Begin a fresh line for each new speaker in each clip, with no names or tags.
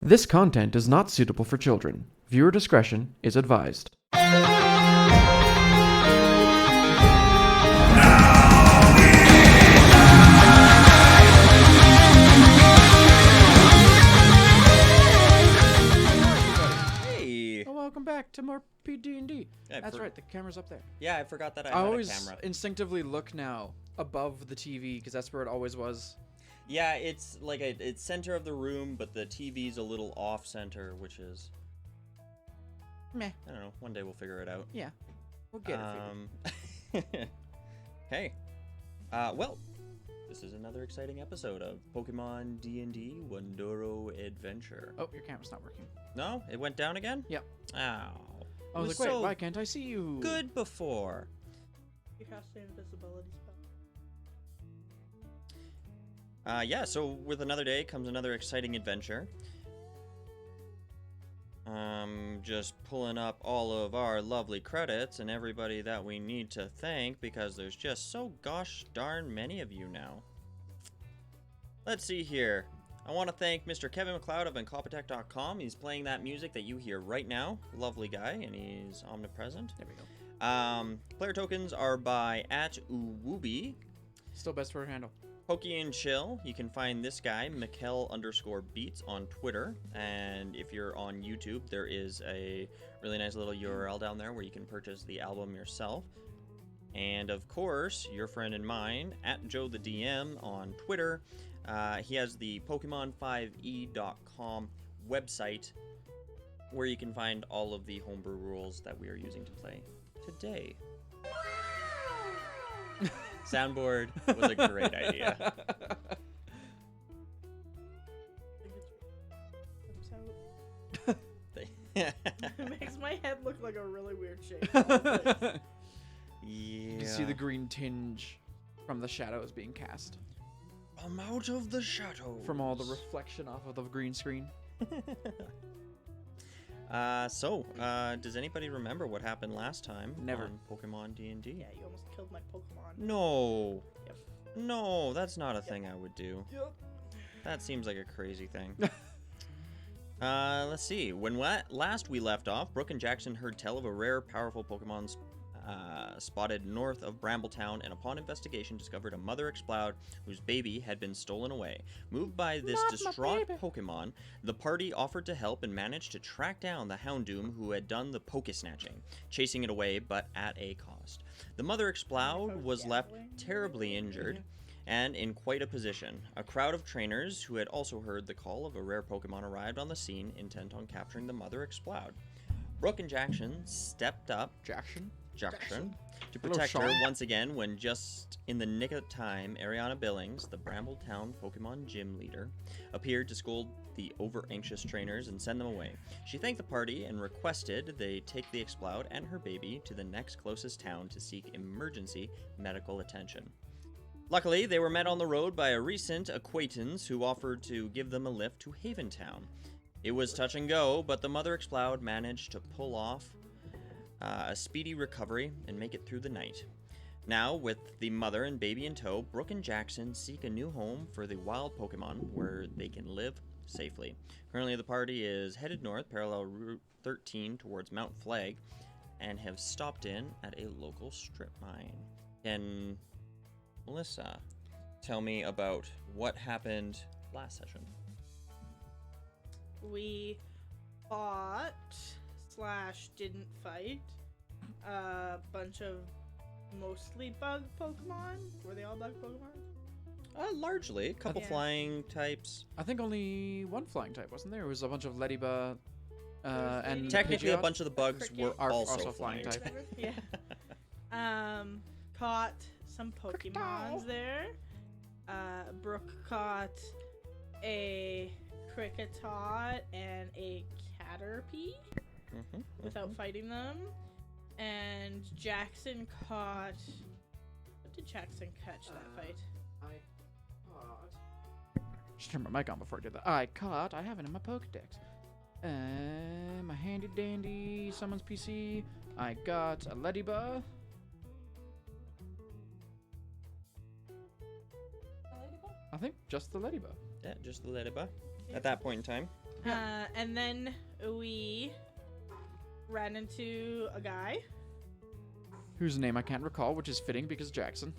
This content is not suitable for children. Viewer discretion is advised.
Hey!
Oh, welcome back to more D&D.
Yeah,
That's right, the camera's up there.
Yeah, I forgot that I
I
had a
always
camera.
instinctively look now above the TV because that's where it always was.
Yeah, it's like it's center of the room, but the TV's a little off center, which is
Meh.
I don't know. One day we'll figure it out.
Yeah, we'll get it.
Hey, well, this is another exciting episode of Pokemon D&D Wundoro Adventure.
Oh, your camera's not working.
No, it went down again.
Yep.
Ow.
I was like, wait, why can't I see you?
Good before.
You cast the invisibility spell.
Yeah, so with another day comes another exciting adventure. Just pulling up all of our lovely credits and everybody that we need to thank because there's just so gosh darn many of you now. Let's see here. I want to thank Mr. Kevin McLeod of Incompetech.com. He's playing that music that you hear right now. Lovely guy, and he's omnipresent.
There we go.
Player tokens are by @uwooby.
Still best for a handle.
Pokey and Chill, you can find this guy, Mikkel_Beats on Twitter, and if you're on YouTube, there is a really nice little URL down there where you can purchase the album yourself. And of course, your friend and mine, @JoeTheDM on Twitter. He has the Pokemon5e.com website where you can find all of the homebrew rules that we are using to play today. Soundboard was a great idea.
It makes my head look like a really weird shape.
Yeah.
You can see the green tinge from the shadows being cast.
I'm out of the shadow.
From all the reflection off of the green screen.
Does anybody remember what happened last time?
Never.
On Pokemon D&D?
Yeah, you almost killed my Pokemon.
No.
Yep.
No, that's not a thing I would do.
Yep.
That seems like a crazy thing. Let's see. When last we left off, Brooke and Jackson heard tell of a rare, powerful Pokemon spotted north of Brambletown, and upon investigation discovered a mother Exploud whose baby had been stolen away. Moved by this distraught Pokemon, the party offered to help and managed to track down the Houndoom who had done the Pokesnatching, chasing it away but at a cost. The mother Exploud was left terribly injured and in quite a position. A crowd of trainers who had also heard the call of a rare Pokemon arrived on the scene, intent on capturing the mother Exploud. Brooke and Jackson stepped up
Jackson?
to protect her once again when just in the nick of time, Ariana Billings, the Brambletown Pokemon gym leader, appeared to scold the over-anxious trainers and send them away. She thanked the party and requested they take the Exploud and her baby to the next closest town to seek emergency medical attention. Luckily, they were met on the road by a recent acquaintance who offered to give them a lift to Haventown. It was touch and go, but the mother Exploud managed to pull off a speedy recovery and make it through the night. Now, with the mother and baby in tow, Brooke and Jackson seek a new home for the wild Pokemon where they can live safely. Currently, the party is headed north, parallel Route 13 towards Mount Flag, and have stopped in at a local strip mine. Can Melissa tell me about what happened last session?
We fought / didn't fight a bunch of mostly bug Pokemon. Were they all bug Pokemon?
Largely. A couple flying types.
I think only one flying type, wasn't there? It was a bunch of Ladybug and
Technically,
Pidgeot.
a bunch of the bugs were
Are
also
also
flying
flying type.
Yeah. Caught some Pokemons there. Brooke caught a Kricketot and a Caterpie without fighting them. And Jackson caught... What did Jackson catch that fight?
I just turned my mic on before I did that. I have it in my Pokedex. My handy dandy summons PC. I got a Ladybug. I think just the Ladybug.
Yeah, just the Ladybug. At that point in time.
And then we ran into a guy.
Whose name I can't recall, which is fitting because Jackson.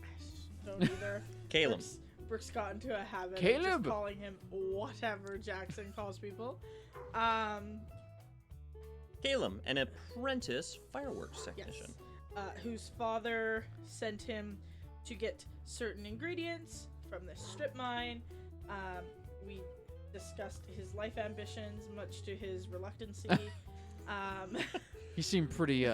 Don't either.
Caleb.
Brooks got into a habit of
Caleb!
just calling him whatever Jackson calls people.
Caleb, an apprentice fireworks technician.
Yes. Whose father sent him to get certain ingredients from this strip mine. We discussed his life ambitions, much to his reluctancy.
He seemed pretty,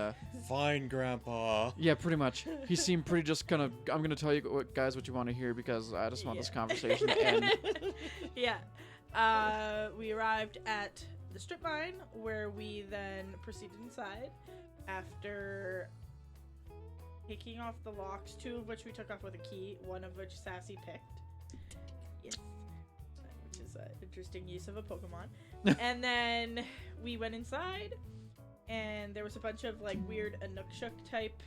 Fine, Grandpa.
yeah, pretty much. He seemed pretty just kind of, I'm going to tell you guys what you want to hear because I just want this conversation to end.
Yeah. We arrived at the strip mine where we then proceeded inside after taking off the locks, 2 of which we took off with a key, 1 of which Sassy picked. Yes. Which is an interesting use of a Pokemon. And then we went inside, and there was a bunch of like weird Anukshuk type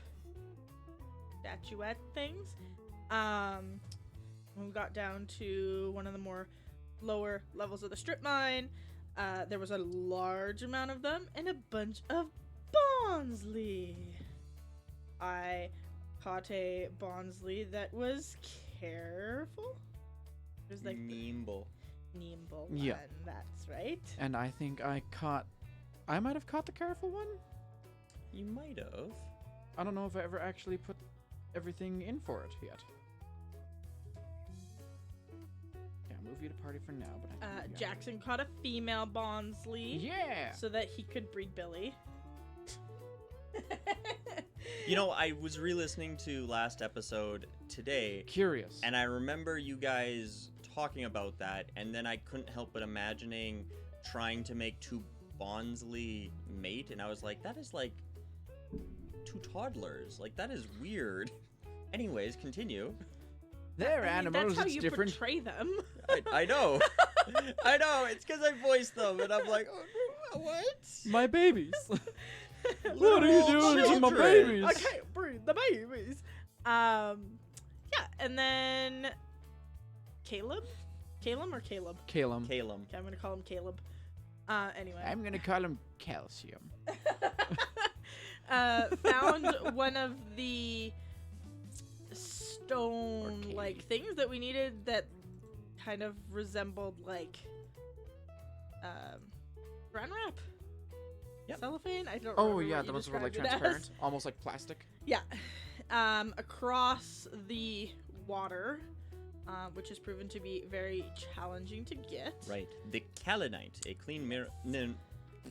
statuette things. When we got down to one of the more lower levels of the strip mine, there was a large amount of them and a bunch of Bonsley. I caught a Bonsley that was careful. It was like
Nimble.
Nimble
Yeah.
one, that's right.
And I think I might have caught the careful one.
You might have.
I don't know if I ever actually put everything in for it yet. Yeah, I'll move you to party for now, but I think
Jackson caught a female Bonsley.
Yeah.
So that he could breed Billy.
You know, I was re-listening to last episode today,
Curious.
and I remember you guys talking about that, and then I couldn't help but imagining trying to make 2 Bonsley mate, and I was like, that is like 2 toddlers. Like, that is weird. Anyways, continue.
They're
I mean,
animals.
that's how
It's
you
different.
portray them.
I know. I know. It's because I voiced them, and I'm like, oh, what?
My babies. What are you doing to my
Children.
babies?
I can't breed the babies. Yeah, and then Caleb? Caleb or Caleb?
Caleb.
Caleb.
Okay, I'm gonna call him Caleb. Anyway.
I'm gonna call him calcium.
Found one of the stone-like things that we needed that kind of resembled like Saran wrap.
Yep.
Cellophane. I don't.
Oh
remember
yeah,
what
the
you
ones that were like
described it as.
transparent, almost like plastic.
Yeah. Across the water, which has proven to be very challenging to get.
Right. The kaolinite, a clean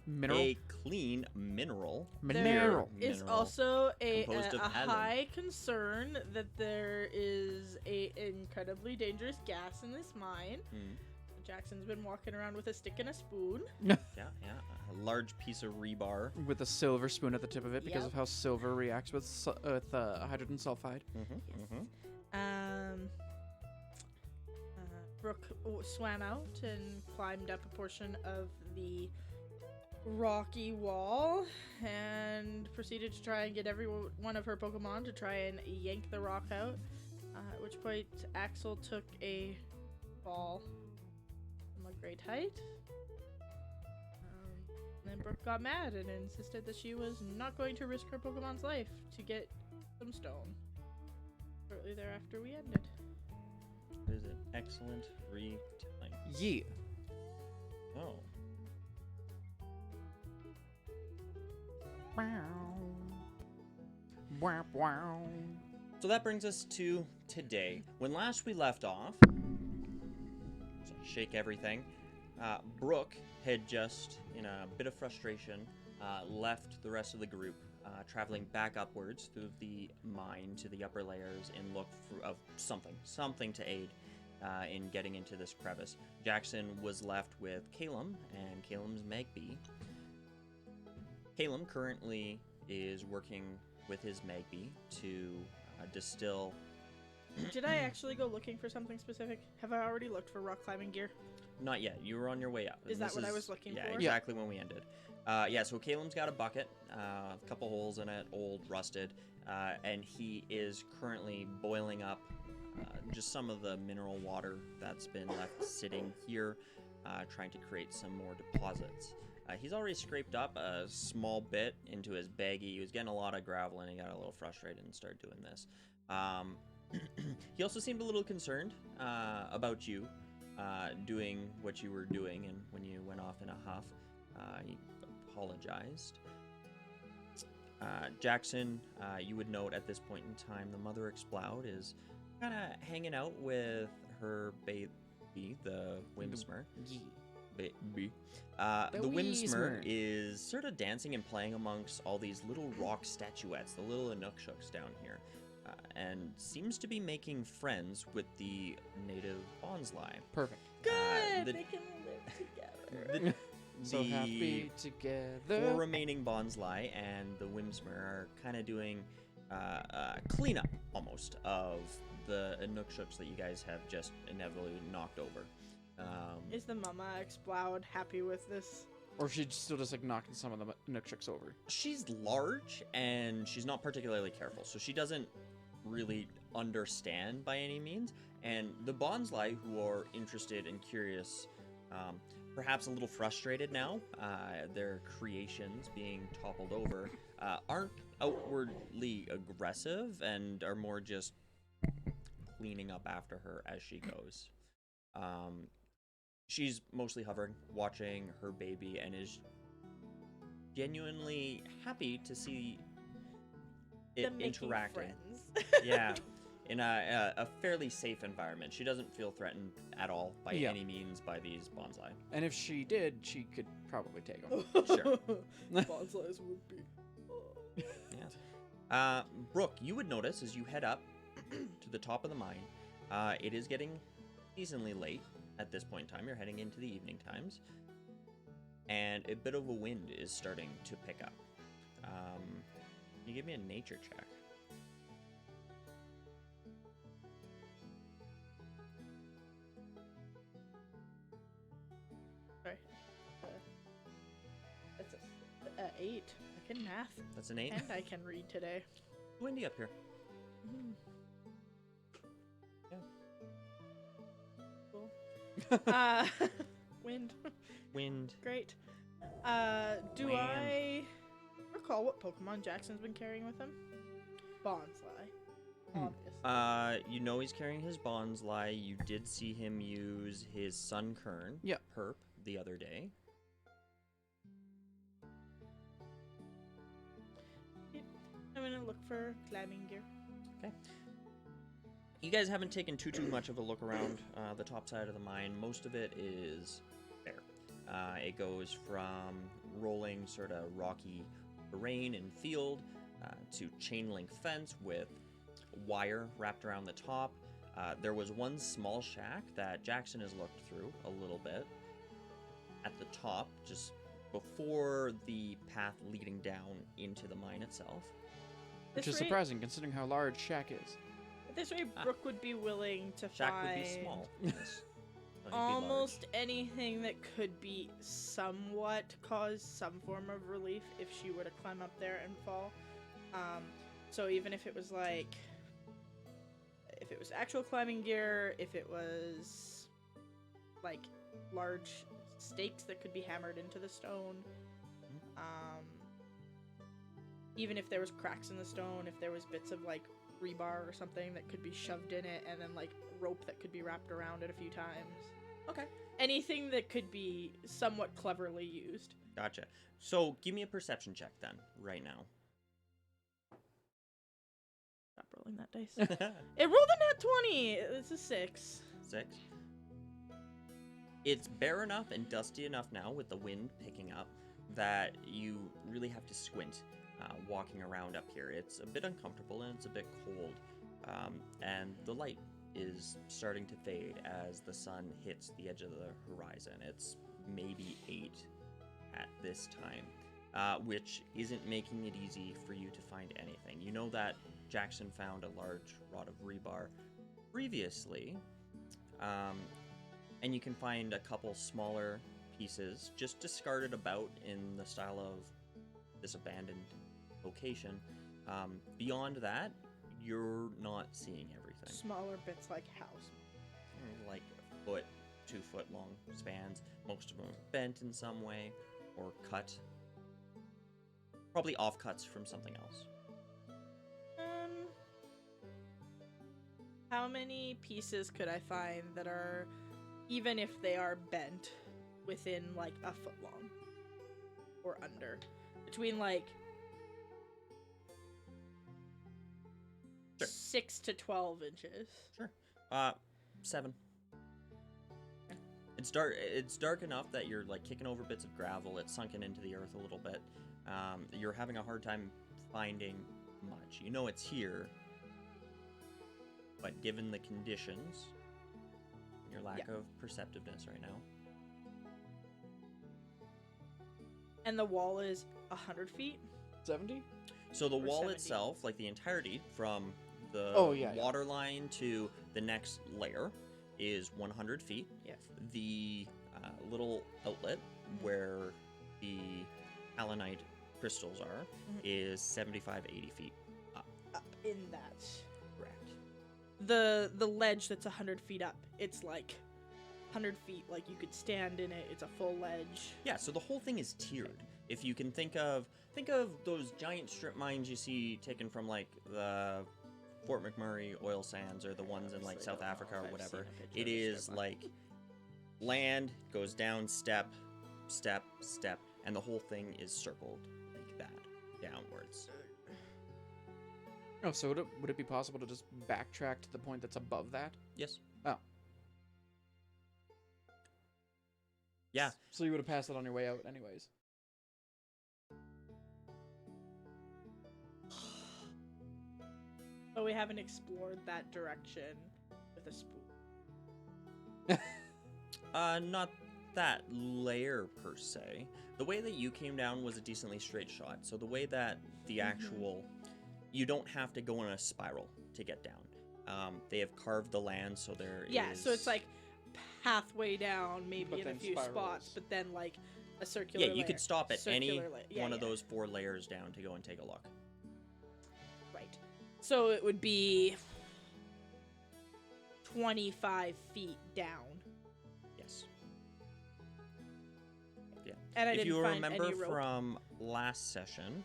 Mineral.
A clean mineral.
Mineral.
Is
Mineral
also a
composed of alum.
high concern that there is a incredibly dangerous gas in this mine.
Mm.
Jackson's been walking around with a stick and a spoon.
Yeah, yeah. A large piece of rebar.
With a silver spoon at the tip of it because
Yep.
of how silver reacts with hydrogen sulfide.
Brooke swam out and climbed up a portion of the rocky wall and proceeded to try and get every one of her Pokemon to try and yank the rock out. At which point, Axel took a fall from a great height. And then Brooke got mad and insisted that she was not going to risk her Pokemon's life to get some stone. Shortly thereafter, we ended.
It is an excellent retelling.
Yeah.
Oh.
Wow. Wow.
So that brings us to today. When last we left off, so shake everything, Brooke had just, in a bit of frustration, left the rest of the group, traveling back upwards through the mine to the upper layers in look of something to aid in getting into this crevice. Jackson was left with Caleb and Caleb's Magpie. Caleb currently is working with his Magpie to distill.
Did I actually go looking for something specific? Have I already looked for rock climbing gear?
Not yet. You were on your way up.
Is that what I was looking
yeah,
for?
exactly when we ended. Yeah, so Caleb's got a bucket, a couple holes in it, old, rusted, and he is currently boiling up just some of the mineral water that's been left sitting here trying to create some more deposits. He's already scraped up a small bit into his baggie. He was getting a lot of gravel and he got a little frustrated and started doing this. He also seemed a little concerned about you doing what you were doing, and when you went off in a huff, he apologized. Jackson, you would note at this point in time, the mother Exploud is kind of hanging out with her baby, the Whimsmer. The Whimsmer is sort of dancing and playing amongst all these little rock statuettes, the little Inukshuks down here, and seems to be making friends with the native Bonsly.
Perfect.
Good! They can live together.
So happy together.
4 remaining Bonsly and the Whimsmer are kind of doing cleanup, almost, of the Inukshuks that you guys have just inevitably knocked over.
Is the Momma Exploud happy with this?
Or she still just like knocking some of the Inukshuks over?
She's large, and she's not particularly careful, so she doesn't really understand by any means. And the Bonsly, who are interested and curious, perhaps a little frustrated now, their creations being toppled over, aren't outwardly aggressive and are more just cleaning up after her as she goes. She's mostly hovering, watching her baby, and is genuinely happy to see it interacting. Yeah, in a fairly safe environment. She doesn't feel threatened at all by any means by these Bonsly.
And if she did, she could probably take them.
Sure.
Bonslys would be.
Yes. Brooke, you would notice as you head up to the top of the mine, it is getting seasonally late at this point in time. You're heading into the evening times, and a bit of a wind is starting to pick up. Can you give me a nature check?
Sorry. That's a 8. I can math.
That's an 8.
And I can read today.
Windy up here.
Mm.
Yeah.
Cool. Wind.
Wind.
Great. Do
Wind.
I recall what Pokemon Jackson's been carrying with him? Bonsly. Obviously.
You know he's carrying his Bonsly. You did see him use his Sunkern perp the other day.
I'm gonna look for climbing gear.
Okay. You guys haven't taken too much of a look around the top side of the mine. Most of it is bare. It goes from rolling sort of rocky terrain and field to chain link fence with wire wrapped around the top. There was one small shack that Jackson has looked through a little bit at the top, just before the path leading down into the mine itself.
Which is surprising considering how large Shack is.
This way, Brooke would be willing to
Shack
find
would be small. Yes.
almost anything that could be somewhat cause some form of relief if she were to climb up there and fall. So even if it was like, if it was actual climbing gear, if it was like large stakes that could be hammered into the stone, even if there was cracks in the stone, if there was bits of like rebar or something that could be shoved in it, and then like rope that could be wrapped around it a few times.
Okay.
Anything that could be somewhat cleverly used.
Gotcha. So give me a perception check then, right now.
Stop rolling that dice. It rolled a nat 20. It's a 6.
6. It's bare enough and dusty enough now with the wind picking up that you really have to squint walking around up here. It's a bit uncomfortable and it's a bit cold, and the light is starting to fade as the sun hits the edge of the horizon. It's maybe 8 at this time, which isn't making it easy for you to find anything. You know that Jackson found a large rod of rebar previously, and you can find a couple smaller pieces just discarded about in the style of this abandoned location. Beyond that, you're not seeing everything.
Smaller bits like house.
Like a foot 2-foot long spans. Most of them are bent in some way or cut. Probably offcuts from something else.
How many pieces could I find that are, even if they are bent, within like a foot long or under? Between like 6 to 12 inches.
Sure. 7. It's dark. It's dark enough that you're like kicking over bits of gravel. It's sunken into the earth a little bit. You're having a hard time finding much. You know it's here, but given the conditions, your lack of perceptiveness right now.
And the wall is 100 feet?
70?
So the
Or
wall
70.
itself, like the entirety from the water line to the next layer, is 100 feet.
Yes.
The little outlet where the allanite crystals are is 75, 80 feet up.
Up in that.
Correct.
The ledge that's 100 feet up, it's like 100 feet, like you could stand in it. It's a full ledge.
Yeah, so the whole thing is tiered. If you can think of those giant strip mines you see taken from like the Fort McMurray oil sands or the ones in like South Africa or whatever. It is like land goes down step, step, step, and the whole thing is circled like that downwards.
Oh, so would it be possible to just backtrack to the point that's above that?
Yes.
Oh.
Yeah.
So you would have passed it on your way out anyways.
But we haven't explored that direction with a spoon.
Not that layer per se. The way that you came down was a decently straight shot. So the way that the actual, you don't have to go in a spiral to get down. They have carved the land, so there is.
Yeah, so it's like pathway down, maybe
But
in a
then
few
spirals.
spots, but then like a circular.
Yeah, you
layer.
could stop at any
Circular layer.
one of those 4 layers down to go and take a look.
Right. So it would be 25 feet down.
Yes. Yeah.
And I
If
didn't
you
find
remember
any rope.
from last session,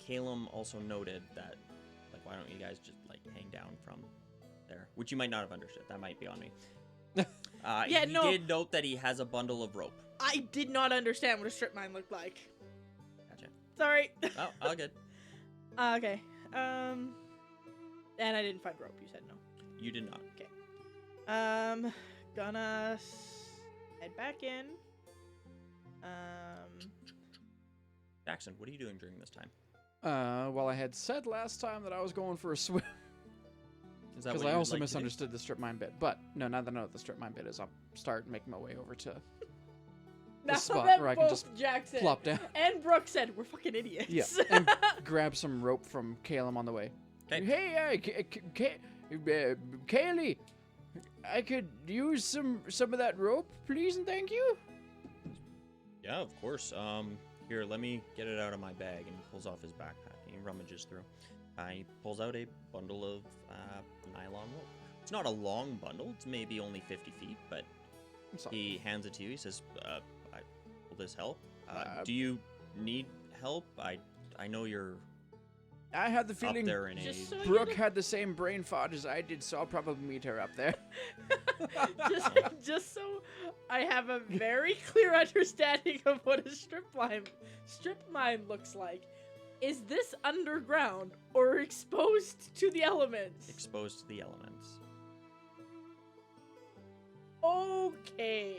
Calum also noted that, like, why don't you guys just like hang down from there? Which you might not have understood. That might be on me.
Yeah,
he
no.
did note that he has a bundle of rope.
I did not understand what a strip mine looked like.
Gotcha.
Sorry.
Oh, all good.
Okay. And I didn't find rope. You said no.
You did not.
Gonna head back in.
Jackson, what are you doing during this time?
Well, I had said last time that I was going for a swim.
Is that
Because
what
I
you would
also
like to do?
misunderstood the strip mine bit. But no, now that I know what the strip mine bit is, I'll start making my way over to
Now
spot
that
where I can
both
just
Jackson
plop down.
and Brooke said we're fucking idiots.
Yeah, and grab some rope from Calum on the way.
'Kay.
Hey, Kaylee, I could use some of that rope, please and thank you.
Yeah, of course. Here, let me get it out of my bag. And he pulls off his backpack and he rummages through. He pulls out a bundle of nylon rope. It's not a long bundle. It's maybe only 50 feet, but he hands it to you. He says, will this help? Do you need help? I know you're
I had the
up
feeling
there in
Just
age.
so
Brooke had the same brain fart as I did, so I'll probably meet her up there.
just so I have a very clear understanding of what a strip mine looks like. Is this underground or exposed to the elements?
Exposed to the elements.
Okay.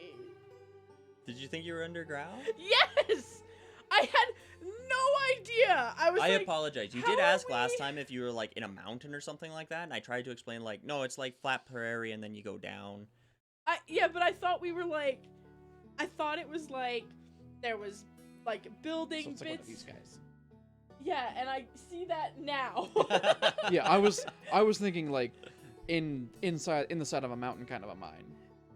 Did you think you were underground?
Yes! I had no idea. I was
I
like,
apologize. You
how
did
are
ask last
we-
time if you were like in a mountain or something like that, and I tried to explain like, no, it's like flat prairie and then you go down.
Yeah, but I thought we were like, I thought it was like there was like building
So it's like one of
bits.
these guys.
Yeah, and I see that now.
Yeah, I was thinking like in the side of a mountain kind of a mine.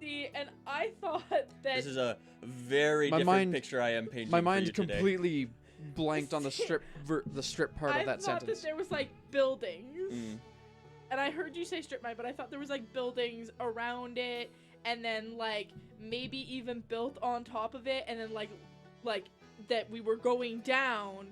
See, and I thought that
This is a very
My
different
mind-
picture I am painting
My
for
mind
you today.
completely blanked on the strip part
I
of that
thought
sentence.
that there was like buildings.
Mm.
And I heard you say strip mine, but I thought there was like buildings around it, and then like maybe even built on top of it, and then like that we were going down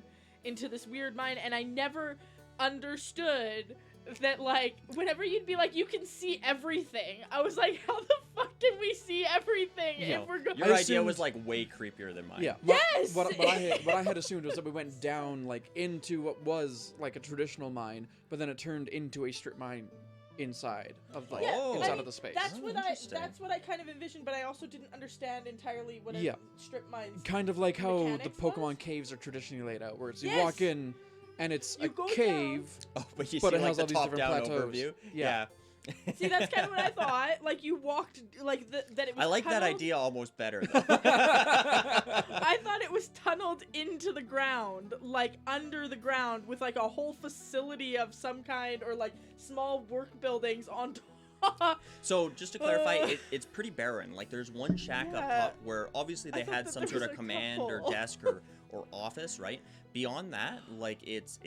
into this weird mine, and I never understood that like whenever you'd be like you can see everything, I was like, how the fuck can we see everything if we're going?
Your idea was like way creepier than mine.
Yeah.
Yes.
What I had assumed was that we went down like into what was like a traditional mine, but then it turned into a strip mine inside of like inside of the space.
That's what I kind of envisioned, but I also didn't understand entirely what a strip mines.
Kind of like how the Pokemon
was?
caves are traditionally laid out, where it's you
Yes.
walk in and it's
You
a
go
cave.
Oh, but you
But
see
it
like
has
the
all these different
top-down
plateaus.
overview.
Yeah.
See, that's kind of what I thought. Like you walked, like that it was.
I like that
tunneled.
idea almost better. Though.
I thought it was tunneled into the ground, like under the ground, with like a whole facility of some kind, or like small work buildings on top.
So just to clarify, it's pretty barren. Like there's one shack up
Yeah.
top where obviously they
I thought
had
that
some
there
sort
was
of
a
command or
couple.
desk or office, right? Beyond that, like it's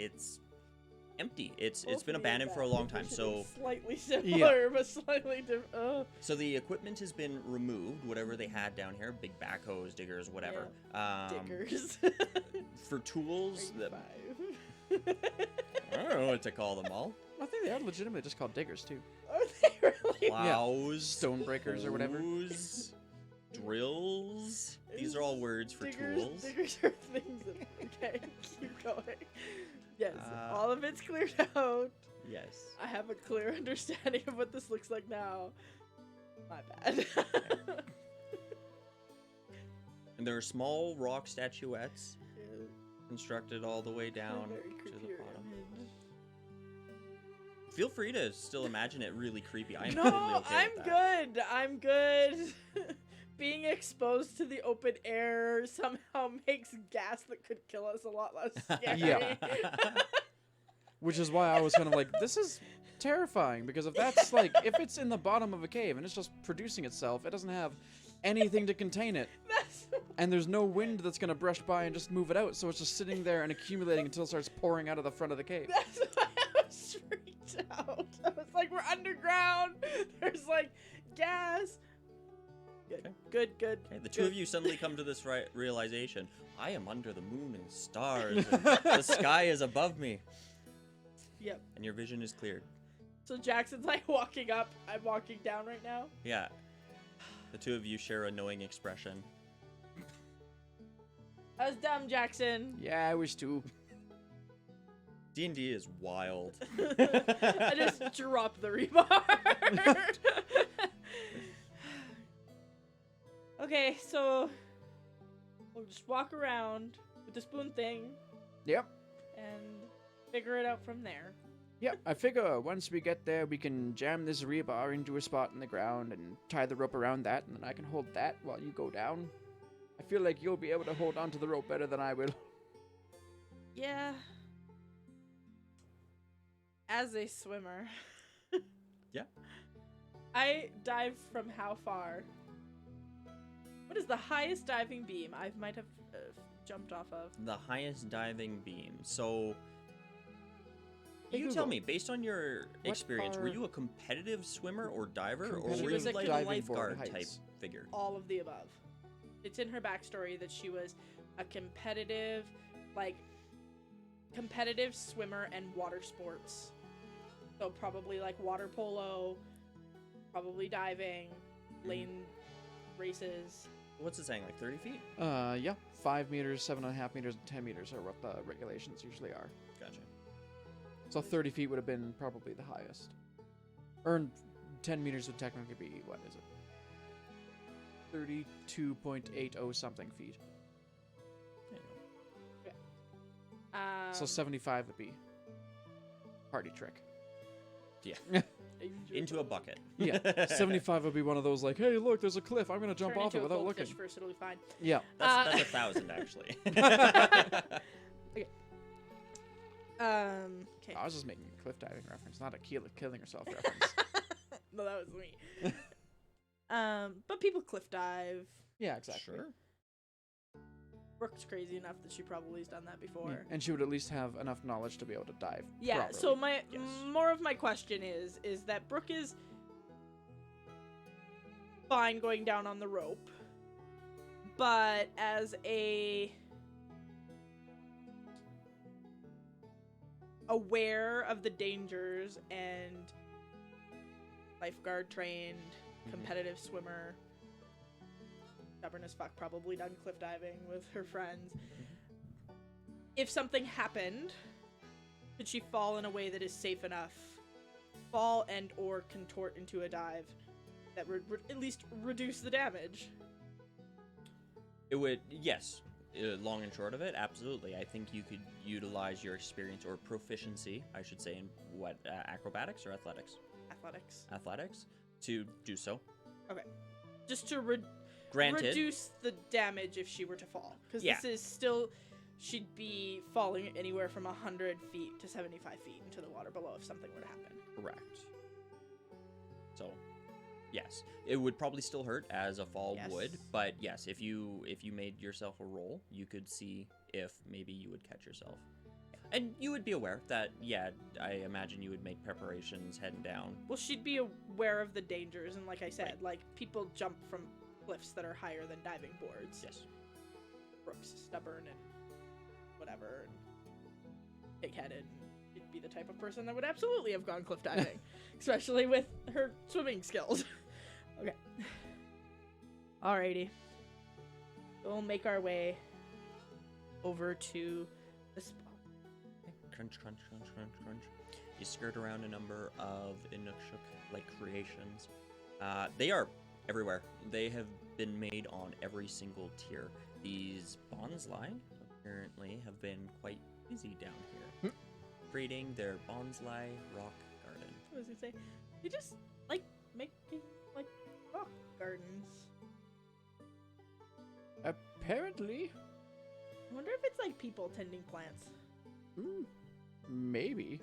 empty. It's been abandoned for a long time. So
slightly similar, but slightly different.
so the equipment has been removed. Whatever they had down here, big backhoes, diggers, whatever.
Diggers.
For tools, that,
Five.
I don't know what to call them all.
I think they are legitimately just called diggers too.
Are they really?
Plows,
Stonebreakers or whatever.
hoes, drills. These are all words for tools.
Diggers are things that. Okay, keep going. Yes, all of it's cleared out.
Yes.
I have a clear understanding of what this looks like now. My bad.
And there are small rock statuettes constructed all the way down
Very
to the
creepy
bottom.
image.
Feel free to still imagine it really creepy. I'm
No,
totally okay
I'm
with that.
good. I'm good. Being exposed to the open air somehow makes gas that could kill us a lot less scary.
Yeah. Which is why I was kind of like, this is terrifying, because if that's like, if it's in the bottom of a cave and it's just producing itself, it doesn't have anything to contain it.
That's
And there's no wind that's going to brush by and just move it out, so it's just sitting there and accumulating until it starts pouring out of the front of the cave.
why I was freaked out. I was like, we're underground. There's like gas. Good.
Okay, the two of you suddenly come to this realization. I am under the moon and stars, and the sky is above me.
Yep.
And your vision is cleared.
So Jackson's like walking up. I'm walking down right now.
Yeah. The two of you share a knowing expression.
That was dumb, Jackson.
Yeah, I wish too.
D&D is wild.
I just dropped the rebar. Okay, so we'll just walk around with the spoon thing
Yep.
and figure it out from there.
Yep, I figure once we get there, we can jam this rebar into a spot in the ground and tie the rope around that, and then I can hold that while you go down. I feel like you'll be able to hold onto the rope better than I will.
Yeah. As a swimmer.
Yeah.
I dive from how far? What is the highest diving beam I might have jumped off of?
The highest diving beam. So,
Hey,
you
Google,
tell me, based on your experience, were
are
you a competitive swimmer or diver, or were
competitive
you like a
diving board
lifeguard type
heights?
figure?
All of the above. It's in her backstory that she was a competitive swimmer and water sports. So probably like water polo, probably diving, lane races.
What's it saying, like 30 feet?
Yeah. 5 meters, 7.5 meters, and 10 meters are what the regulations usually are.
Gotcha.
So 30 feet would have been probably the highest. Or 10 meters would technically be, what is it? 32.80 something feet.
There you go.
So 75 would be party trick.
Yeah. Into a bucket.
Yeah. 75 would be one of those like, hey, look, there's a cliff. I'm going to jump
Turn
off
into
it
a
without
goldfish
looking.
first, it'll be fine.
Yeah.
That's 1,000 actually.
Okay.
I was just making a cliff diving reference, not a killing yourself reference.
No, that was me. But people cliff dive.
Yeah, exactly.
Sure.
Brooke's crazy enough that she probably has done that before.
Yeah. And she would at least have enough knowledge to be able to dive.
Yeah,
properly.
so my
Yes.
more of my question is that Brooke is fine going down on the rope. But as aware of the dangers and lifeguard trained, competitive swimmer, stubborn as fuck, probably done cliff diving with her friends. If something happened, could she fall in a way that is safe enough, fall and or contort into a dive that would at least reduce the damage?
It would, yes. Long and short of it, absolutely. I think you could utilize your experience or proficiency, I should say, in what, acrobatics or athletics?
Athletics.
Athletics, to do so.
Okay. Just to
Granted,
reduce the damage if she were to fall. Because this is still, she'd be falling anywhere from 100 feet to 75 feet into the water below if something were to happen.
correct. So, yes, it would probably still hurt as a fall would, but yes, if you made yourself a roll, you could see if maybe you would catch yourself. And you would be aware that, yeah, I imagine you would make preparations heading down.
Well, she'd be aware of the dangers, and like I said, like, people jump from cliffs that are higher than diving boards.
Yes.
Brooke's stubborn and whatever, and big-headed. She'd be the type of person that would absolutely have gone cliff diving, especially with her swimming skills. Okay. Alrighty. We'll make our way over to the spot.
Crunch, crunch, crunch, crunch, crunch. You skirt around a number of Inukshuk-like creations. They are everywhere. They have been made on every single tier. These bonsai apparently have been quite busy down here, creating their bonsai rock garden.
What was it say? They just like making like rock gardens.
Apparently.
I wonder if it's like people tending plants.
Maybe.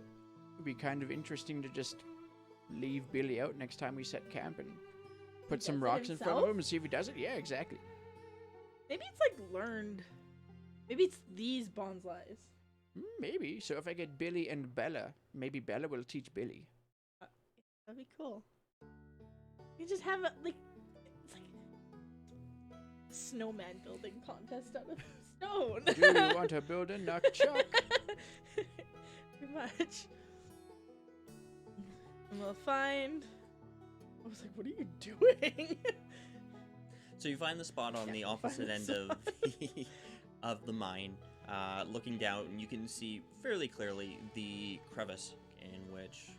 It'd be kind of interesting to just leave Billy out next time we set camp and put some rocks in front of him and see if he does it. Yeah, exactly.
Maybe it's like learned. Maybe it's these bonsais.
Maybe. So if I get Billy and Bella, maybe Bella will teach Billy.
That'd be cool. You just have a, like, it's like a snowman building contest out of stone.
Do you want to build a nunchuck?
Pretty much. And we'll find. I was like, what are you doing?
So you find the spot on the opposite end of the mine. Looking down, you can see fairly clearly the crevice in which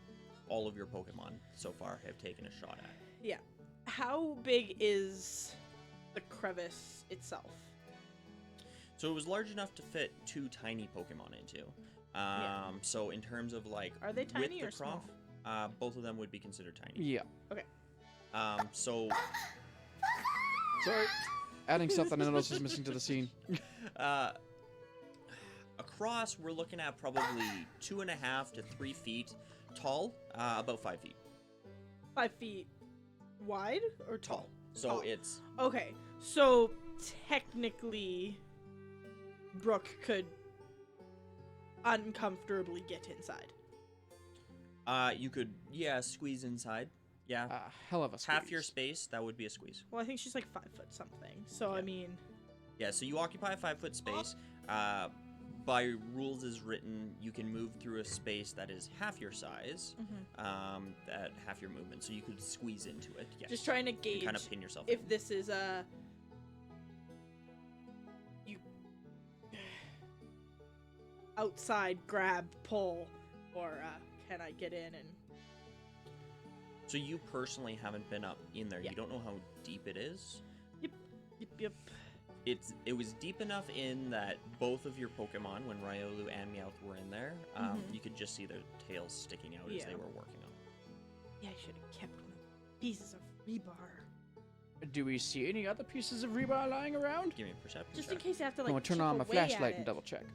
all of your Pokemon so far have taken a shot at.
Yeah. How big is the crevice itself?
So it was large enough to fit 2 tiny Pokemon into. So in terms of like,
are they tiny
width
or small?
Both of them would be considered tiny.
Yeah.
Okay.
So.
Sorry. Adding something else is missing to the scene.
Across, we're looking at probably 2.5 to 3 feet tall, about 5 feet.
5 feet wide or tall?
So
tall.
it's
okay. So technically, Brooke could uncomfortably get inside.
You could squeeze inside. Yeah.
Hell of a squeeze.
Half your space, that would be a squeeze.
Well, I think she's like 5 foot something. So I mean.
Yeah. So you occupy a 5 foot space. By rules as written, you can move through a space that is half your size, at half your movement, so you could squeeze into it. Yes.
Just trying to gauge
kind of pin yourself
if
in.
this is a outside grab pull, or can I get in and?
So you personally haven't been up in there.
Yeah.
You don't know how deep it is.
Yep.
It was deep enough in that both of your Pokemon, when Riolu and Meowth were in there, you could just see their tails sticking out as they were working on.
Yeah, I should have kept one of the pieces of rebar.
Do we see any other pieces of rebar lying around?
Give me a perception
Just
check.
in case I have to
I'm
like.
gonna turn on my flashlight and double check.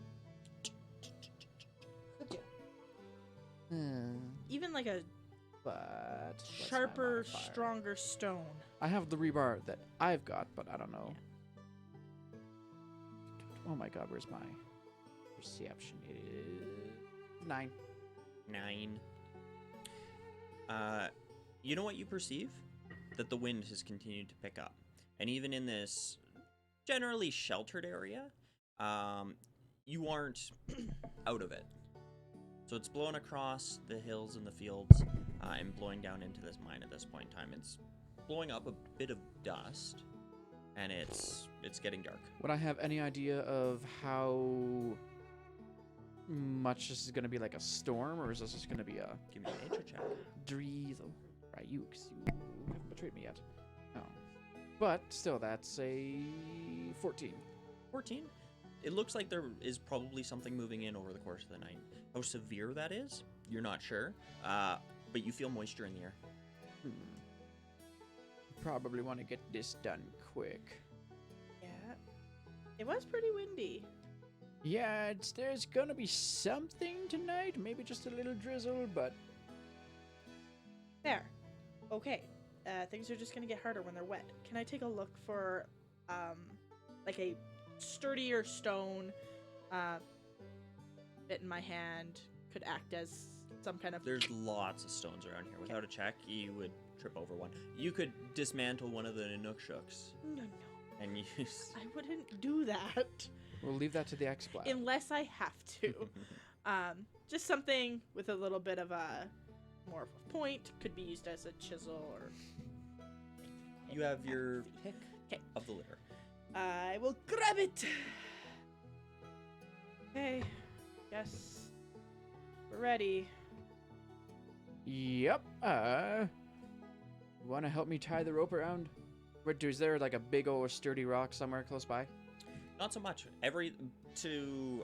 Even like a
But
sharper, stronger stone.
I have the rebar that I've got, but I don't know. Oh my god, where's my perception? It is 9.
9. You know what you perceive? that the wind has continued to pick up. And even in this generally sheltered area, you aren't out of it. So it's blowing across the hills and the fields and blowing down into this mine at this point in time. It's blowing up a bit of dust, and it's getting dark.
Would I have any idea of how much this is going to be like a storm, or is this just going to be a...
Give me a nature check.
drizzle? Right, you, 'cause you haven't betrayed me yet. No. But still, that's a 14.
14? It looks like there is probably something moving in over the course of the night. How severe that is, you're not sure, but you feel moisture in the air.
Probably want to get this done quick.
Yeah. It was pretty windy.
Yeah, there's gonna be something tonight. Maybe just a little drizzle, but...
There. Okay. Things are just gonna get harder when they're wet. Can I take a look for, like a sturdier stone, bit in my hand, could act as some kind of...
There's lots of stones around here. Without a check, you would trip over one. You could dismantle one of the Inukshooks.
No.
And use...
I wouldn't do that.
We'll leave that to the Exploud.
Unless I have to. Just something with a little bit of a... more of a point. Could be used as a chisel or...
You have your pick of the litter.
I will grab it! Okay. Yes. We're ready.
Yep. Want to help me tie the rope around? Is there like a big old sturdy rock somewhere close by?
Not so much. To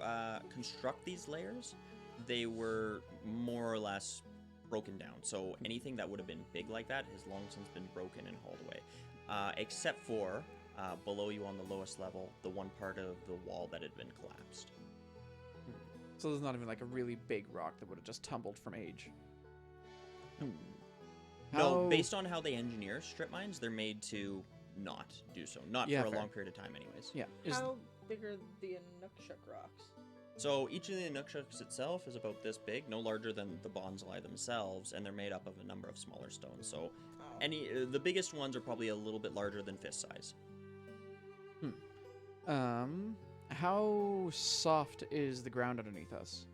construct these layers, they were more or less broken down. So anything that would have been big like that has long since been broken and hauled away. Except for below you on the lowest level, the one part of the wall that had been collapsed.
So there's not even like a really big rock that would have just tumbled from age.
No, based on how they engineer strip mines, they're made to not do so. Not for a long period of time anyways.
Yeah.
How big are the Inukshuk rocks?
So each of the Inukshuks itself is about this big, no larger than the bonsai themselves, and they're made up of a number of smaller stones. So the biggest ones are probably a little bit larger than fist size.
How soft is the ground underneath us?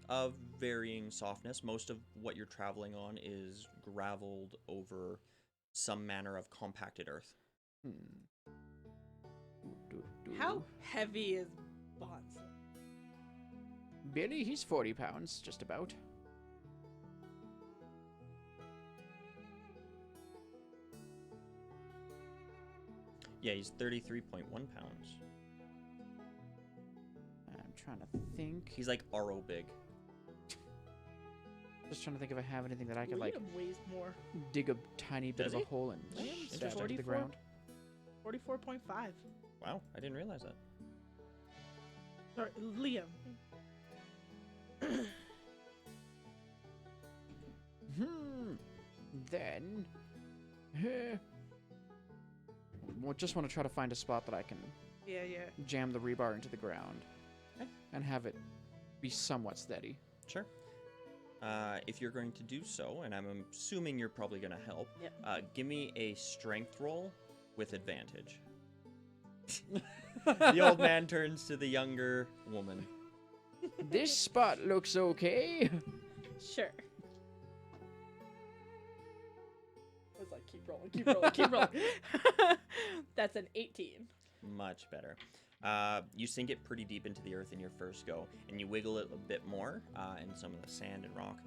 Of varying softness. Most of what you're traveling on is graveled over some manner of compacted earth.
How heavy is bonsai?
Billy, he's 40 pounds, just about.
Yeah, he's 33.1 pounds.
I'm trying to think.
He's like RO big.
Just trying to think if I have anything that I could,
Liam weighs more.
dig a tiny bit
Does
of
he?
a hole and
Liam's
stab into the
44.
ground.
44.5.
Wow, I didn't realize that.
Sorry, Liam.
Then... Well, just want to try to find a spot that I can
Yeah.
jam the rebar into the ground.
Okay.
And have it be somewhat steady.
Sure. If you're going to do so, and I'm assuming you're probably going to help, give me a strength roll with advantage. The old man turns to the younger woman.
This spot looks okay.
Sure. I was like, keep rolling. That's an 18.
Much better. You sink it pretty deep into the earth in your first go, and you wiggle it a bit more, and some of the sand and rock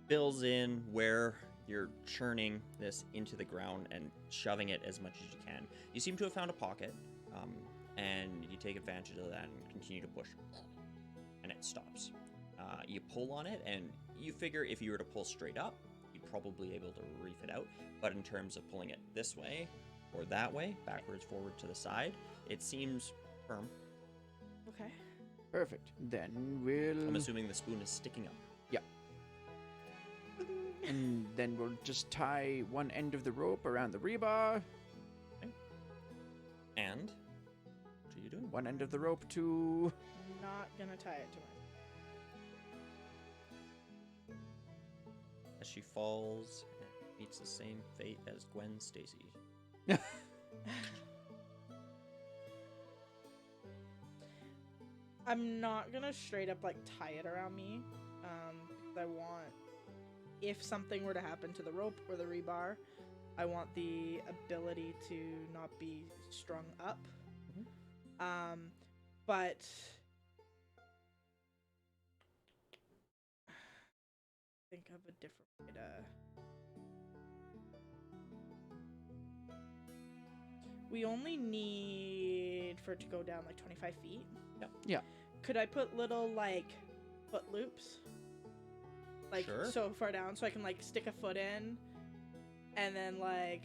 fills in where you're churning this into the ground and shoving it as much as you can. You seem to have found a pocket, and you take advantage of that and continue to push, and it stops. You pull on it, and you figure if you were to pull straight up, you'd probably be able to reef it out, but in terms of pulling it this way or that way, backwards, forward, to the side, it seems firm.
Okay.
Perfect. Then we'll...
I'm assuming the spoon is sticking up.
Yeah. And then we'll just tie one end of the rope around the rebar.
Okay. And what are you doing?
One end of the rope to...
Not gonna tie it to
As she falls meets the same fate as Gwen Stacy.
I'm not gonna straight up like tie it around me, because I want, if something were to happen to the rope or the rebar, I want the ability to not be strung up. But think of a different way to. We only need for it to go down like 25 feet.
Yep.
Yeah.
Could I put little like foot loops? Like
Sure.
so far down so I can like stick a foot in and then like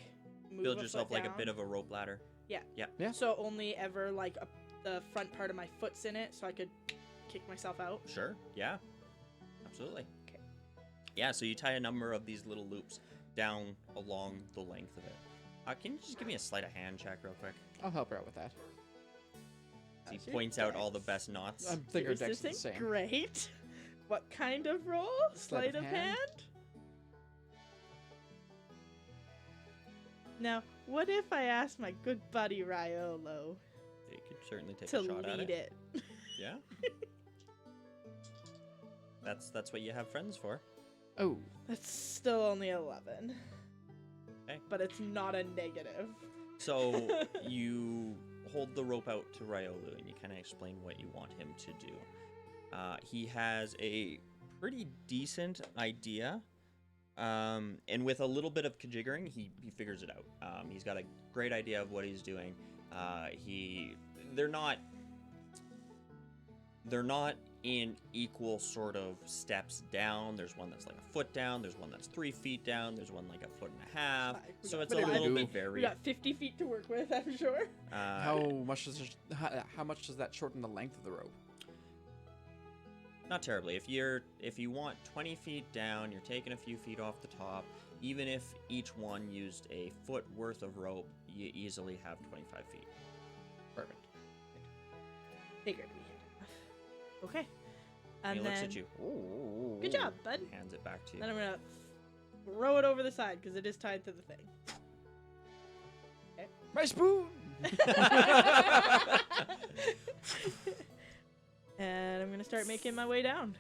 move
Build
a
yourself
foot
like
down.
a bit of a rope ladder.
Yeah.
Yeah.
Yeah.
So only ever like the front part of my foot's in it so I could kick myself out.
Sure. Yeah. Absolutely.
Okay.
Yeah, so you tie a number of these little loops down along the length of it. Can you just give me a sleight of hand check real quick?
I'll help her out with that.
He
How's your
points out all the
dex?
best knots.
I'm thinking her
Yours
dex is the
isn't
same.
great. What kind of roll? Sleight of hand? Now, what if I ask my good buddy Riolo
You could certainly take
to
a shot at
lead
it.
it?
Yeah. That's what you have friends for.
Oh,
That's still only 11.
Okay.
But it's not a negative.
So you hold the rope out to Riolu and you kind of explain what you want him to do. He has a pretty decent idea, and with a little bit of kajiggering, he figures it out. He's got a great idea of what he's doing. They're not in equal sort of steps down. There's one that's like a foot down. There's one that's 3 feet down. There's one like a foot and a half.
We
So
got
it's a
5.
little bit
We
varied.
got 50 feet to work with, I'm sure.
how much does that shorten the length of the rope?
Not terribly. If you want 20 feet down, you're taking a few feet off the top. Even if each one used a foot worth of rope, you easily have 25 feet.
Perfect.
Figured we had enough. Okay. And
He
then,
looks at you.
Ooh.
Good job, bud.
Hands it back to you.
Then I'm gonna throw it over the side because it is tied to the thing.
My spoon.
And I'm gonna start making my way down.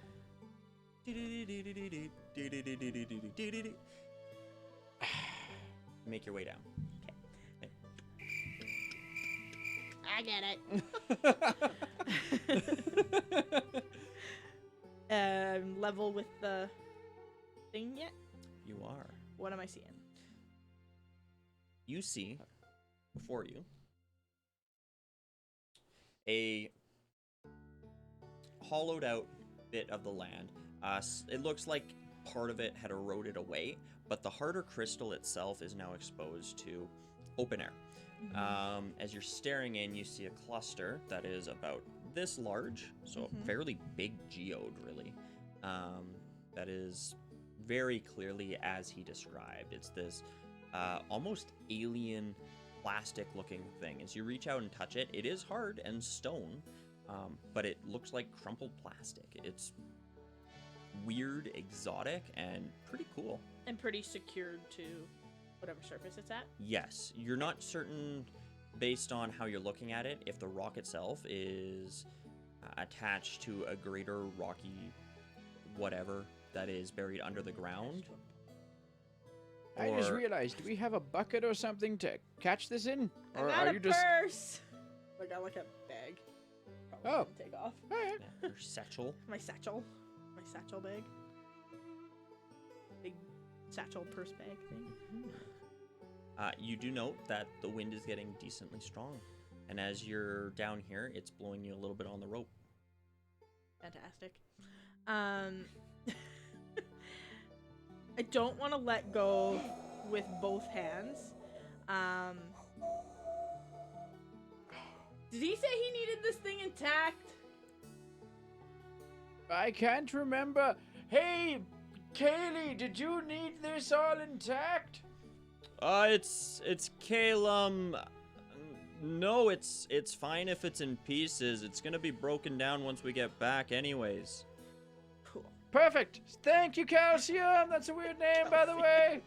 Make your way down.
I get it. Level with the thing yet?
You are.
What am I seeing?
You see before you a hollowed out bit of the land. It looks like part of it had eroded away, but the harder crystal itself is now exposed to open air. As you're staring in, you see a cluster that is about this large, so a fairly big geode, really. That is very clearly as he described. It's this almost alien plastic-looking thing. As you reach out and touch it, it is hard and stone, but it looks like crumpled plastic. It's weird, exotic, and pretty cool.
And pretty secured to whatever surface it's at.
Yes, you're not certain based on how you're looking at it if the rock itself is attached to a greater rocky whatever that is buried under the ground.
I just
Or-
realized, do we have a bucket or something to catch this in? Or
I got
are
a
you just...
purse. I got like a bag. Probably
Oh.
didn't take off.
Alright.
Yeah, your satchel.
My satchel bag. Big satchel purse bag thing.
You do note that the wind is getting decently strong, and as you're down here, it's blowing you a little bit on the rope.
Fantastic. I don't want to let go with both hands. Did he say he needed this thing intact?
I can't remember. Hey, Kaylee, did you need this all intact?
It's Calum. No, it's fine if it's in pieces. It's gonna be broken down once we get back, anyways.
Cool.
Perfect. Thank you, Calcium. That's a weird name, by the way.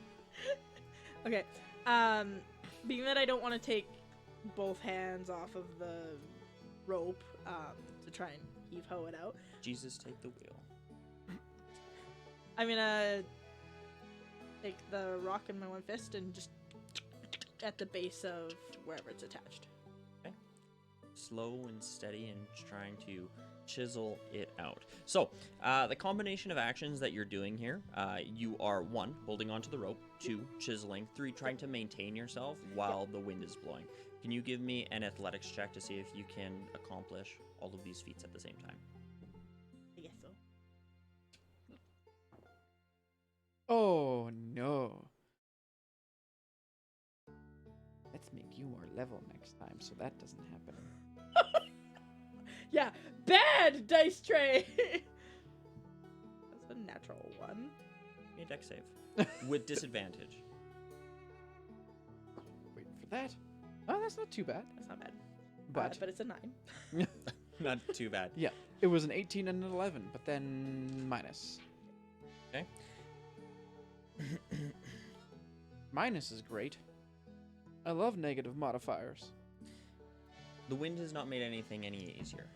Okay. Being that I don't want to take both hands off of the rope to try and heave-ho it out,
Jesus, take the wheel.
I'm gonna take the rock in my one fist and just at the base of wherever it's attached.
Okay. Slow and steady and trying to chisel it out. So, the combination of actions that you're doing here, you are 1, holding onto the rope, 2, chiseling, 3, trying to maintain yourself while the wind is blowing. Can you give me an athletics check to see if you can accomplish all of these feats at the same time?
I guess so.
Oh no. Let's make you more level next time so that doesn't happen.
Yeah, bad dice tray. That's a natural 1.
Give me a dex save. With disadvantage.
Wait for that. Oh, that's not too bad.
That's not bad.
But
But it's a 9.
Not too bad.
yeah, it was an 18 and an 11, but then minus.
Okay.
Minus is great. I love negative modifiers.
The wind has not made anything any easier.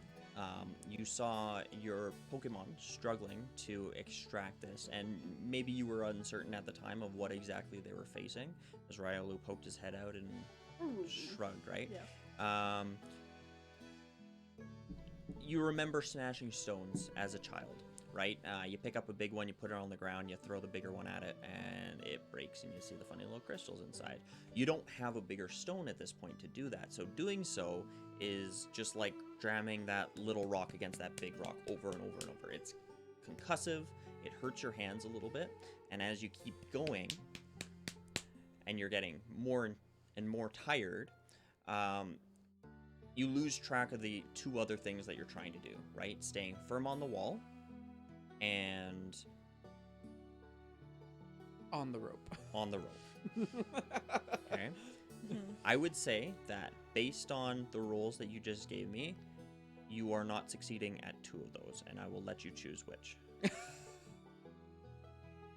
You saw your Pokemon struggling to extract this, and maybe you were uncertain at the time of what exactly they were facing, as Ryolu poked his head out and shrugged, right?
Yeah.
You remember smashing stones as a child, right? You pick up a big one, you put it on the ground, you throw the bigger one at it, and it breaks, and you see the funny little crystals inside. You don't have a bigger stone at this point to do that, so doing so is just like jamming that little rock against that big rock over and over and over. It's concussive, it hurts your hands a little bit, and as you keep going, and you're getting more and more tired, you lose track of the 2 other things that you're trying to do, right? Staying firm on the wall, and
On the rope.
on the rope. Okay? I would say that based on the rolls that you just gave me, you are not succeeding at 2 of those, and I will let you choose which.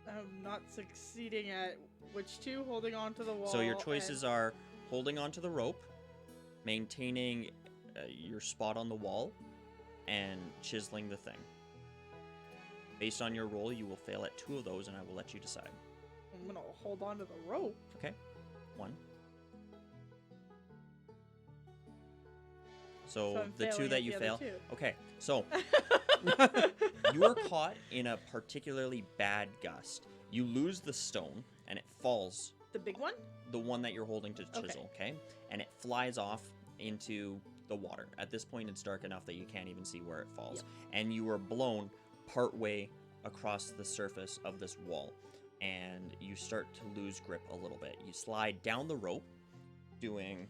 I'm not succeeding at which 2? Holding on to the wall.
So your choices are holding onto the rope, maintaining your spot on the wall, and chiseling the thing. Based on your roll, you will fail at 2 of those, and I will let you decide.
I'm gonna hold on to the rope.
Okay? 1. So
I'm
the 2
failing
that
at
you
the other
fail.
2.
Okay, so you are caught in a particularly bad gust. You lose the stone, and it falls,
The big one?
the one that you're holding to chisel, okay? And it flies off into the water. At this point, it's dark enough that you can't even see where it falls.
Yep.
And you are blown partway across the surface of this wall, and you start to lose grip a little bit. You slide down the rope, doing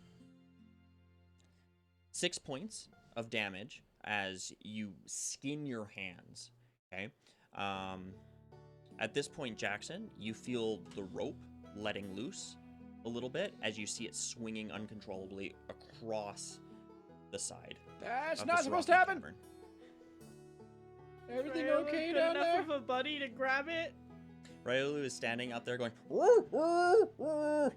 6 points of damage as you skin your hands, okay? At this point, Jackson, you feel the rope letting loose a little bit as you see it swinging uncontrollably across the side.
That's
of
not
this
supposed
rocky
to happen.
cavern.
Everything
Ryolu's
okay
good
down
enough
there?
of a buddy to grab it.
Ryolu is standing out there going,
Grab the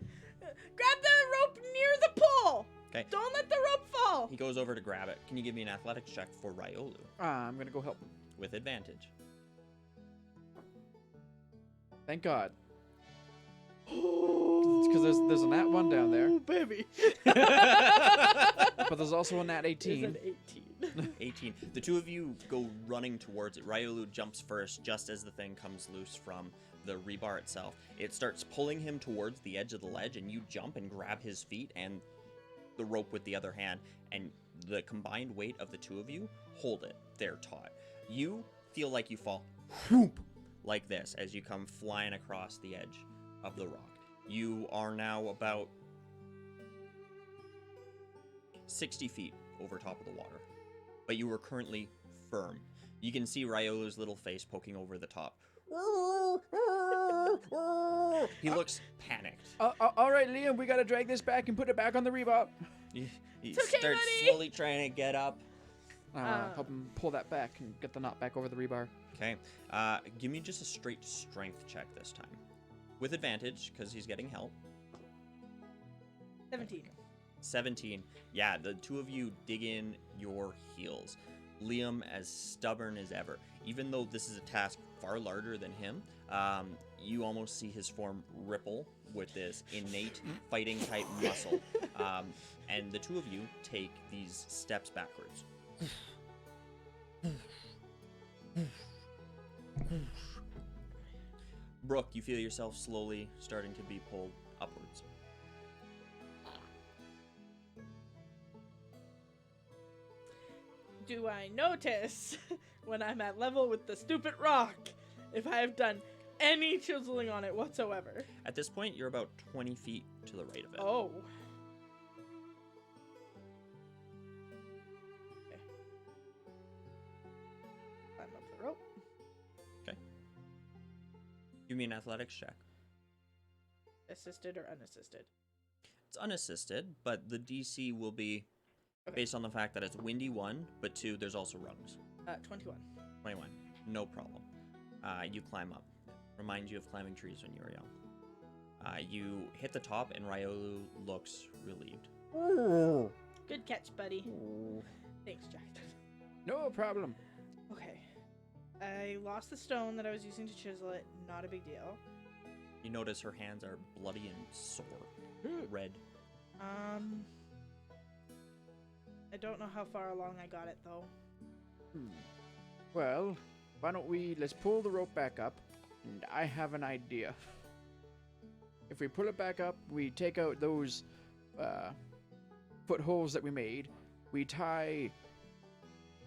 rope near the pole.
okay.
Don't let the rope fall.
He goes over to grab it. Can you give me an athletics check for Ryolu
I'm gonna go help him.
with advantage?
Thank God. It's because there's a nat 1 down there,
Oh, baby.
but there's also a nat
It's
18.
an 18.
18. The 2 of you go running towards it. Ryolu jumps first just as the thing comes loose from the rebar itself. It starts pulling him towards the edge of the ledge, and you jump and grab his feet and the rope with the other hand, and the combined weight of the 2 of you hold it. They're taut. You feel like you fall whoop, like this as you come flying across the edge of the rock. You are now about 60 feet over top of the water, but you are currently firm. You can see Ryolu's little face poking over the top. He looks panicked.
All right, Liam, we gotta drag this back and put it back on the rebar.
He
It's okay,
starts
buddy.
slowly trying to get up.
Help him pull that back and get the knot back over the rebar.
Okay, give me just a straight strength check this time. with advantage because he's getting help.
17.
17. Yeah, the two of you dig in your heels. Liam as stubborn as ever. Even though this is a task far larger than him, you almost see his form ripple with this innate fighting type muscle. And the two of you take these steps backwards. Brooke, you feel yourself slowly starting to be pulled upwards.
Do I notice when I'm at level with the stupid rock if I have done any chiseling on it whatsoever?
At this point, you're about 20 feet to the right of it.
Oh. Okay. Climb up the rope.
Okay. Give me an athletics check.
Assisted or unassisted?
It's unassisted, but the DC will be
Okay.
based on the fact that it's windy 1, but 2, there's also rungs.
21.
21. No problem. You climb up. Reminds you of climbing trees when you were young. You hit the top, and Ryolu looks relieved.
Good catch, buddy. Thanks, Jack.
No problem.
Okay. I lost the stone that I was using to chisel it. Not a big deal.
You notice her hands are bloody and sore. Red.
I don't know how far along I got it, though.
Well, why don't let's pull the rope back up, and I have an idea. If we pull it back up, we take out those footholes that we made, we tie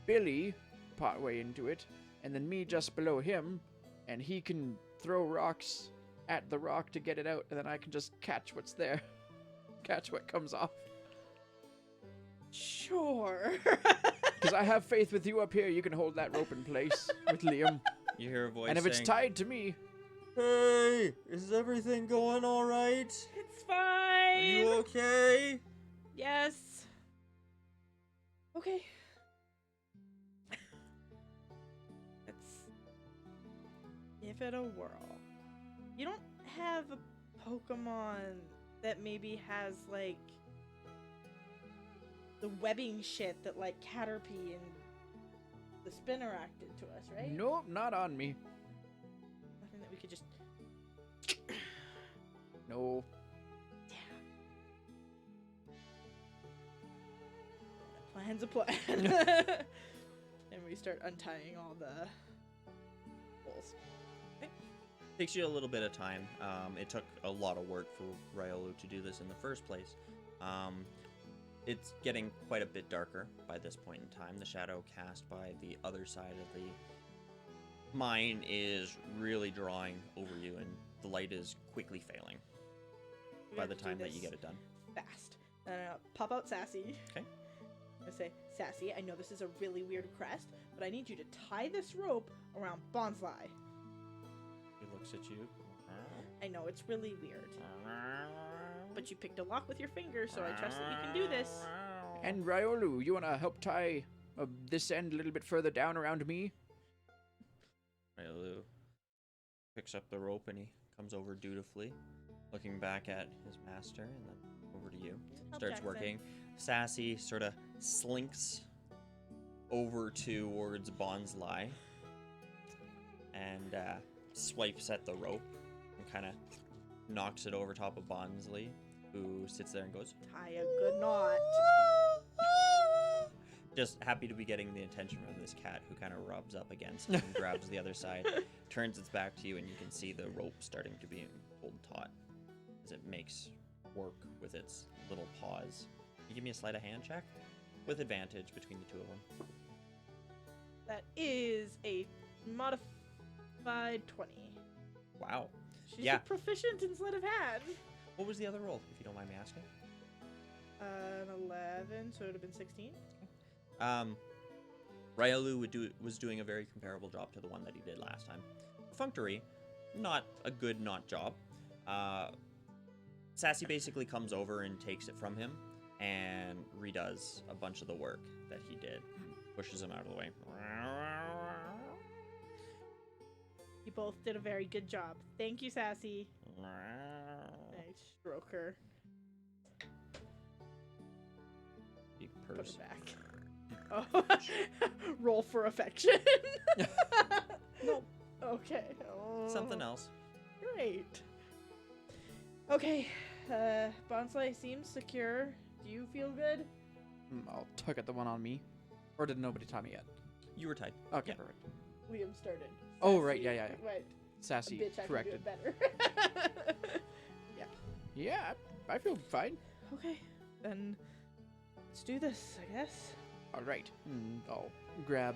Billy partway into it, and then me just below him, and he can throw rocks at the rock to get it out, and then I can just catch what's there. Catch what comes off.
Sure.
Because I have faith with you up here, you can hold that rope in place with Liam.
You hear a voice
And if it's
saying,
tied to me,
"Hey, is everything going all right?
It's fine.
Are you okay?"
Yes. Okay. Let's give it a whirl. You don't have a Pokemon that maybe has, like, the webbing shit that, like, Caterpie and the Spinnerack did to us, right?
nope, not on me.
Nothing that we could just...
No.
Plan's a plan. And we start untying all the holes.
Takes you a little bit of time. It took a lot of work for Ryolu to do this in the first place. It's getting quite a bit darker by this point in time. The shadow cast by the other side of the mine is really drawing over you, and the light is quickly failing
We
by
have
the
to do
time that
this
you get it done.
fast. And I'm gonna pop out Sassy.
Okay.
I'm gonna say, Sassy, I know this is a really weird crest, but I need you to tie this rope around Bonsai.
He looks at you.
I know it's really weird, but you picked a lock with your finger, so I trust that you can do this.
And Ryolu, you want to help tie this end a little bit further down around me?
Ryolu picks up the rope and he comes over dutifully, looking back at his master and then over to you.
Help
Starts
Jackson.
working. Sassy sort of slinks over towards Bonsai and swipes at the rope and kind of knocks it over top of Bonsai, who sits there and goes,
Tie a good knot.
just happy to be getting the attention from this cat, who kind of rubs up against it and grabs the other side, turns its back to you, and you can see the rope starting to be pulled taut as it makes work with its little paws. Can you give me a sleight of hand check? With advantage between the two of them.
That is a modified 20.
Wow.
She's
Yeah.
a proficient in sleight of hand.
What was the other roll, if you don't mind me asking?
An 11, so it would have been 16.
Ryolu was doing a very comparable job to the one that he did last time. Perfunctory, not a good knot job. Sassy basically comes over and takes it from him and redoes a bunch of the work that he did. Pushes him out of the way.
You both did a very good job. Thank you, Sassy. I stroke her.
Big
Put her
purse.
back. Oh. Roll for affection.
Nope.
Okay. Oh.
Something else.
Great. Okay. Bonsai seems secure. Do you feel good?
I'll tug at the one on me. Or did nobody tie me yet?
You were tied.
Okay,
Yeah.
perfect.
Liam started.
Oh, right,
Sassy
yeah.
went,
Sassy,
bitch, I can do
corrected.
it better.
Yeah, I feel fine.
Okay, then let's do this, I guess.
All right. I'll grab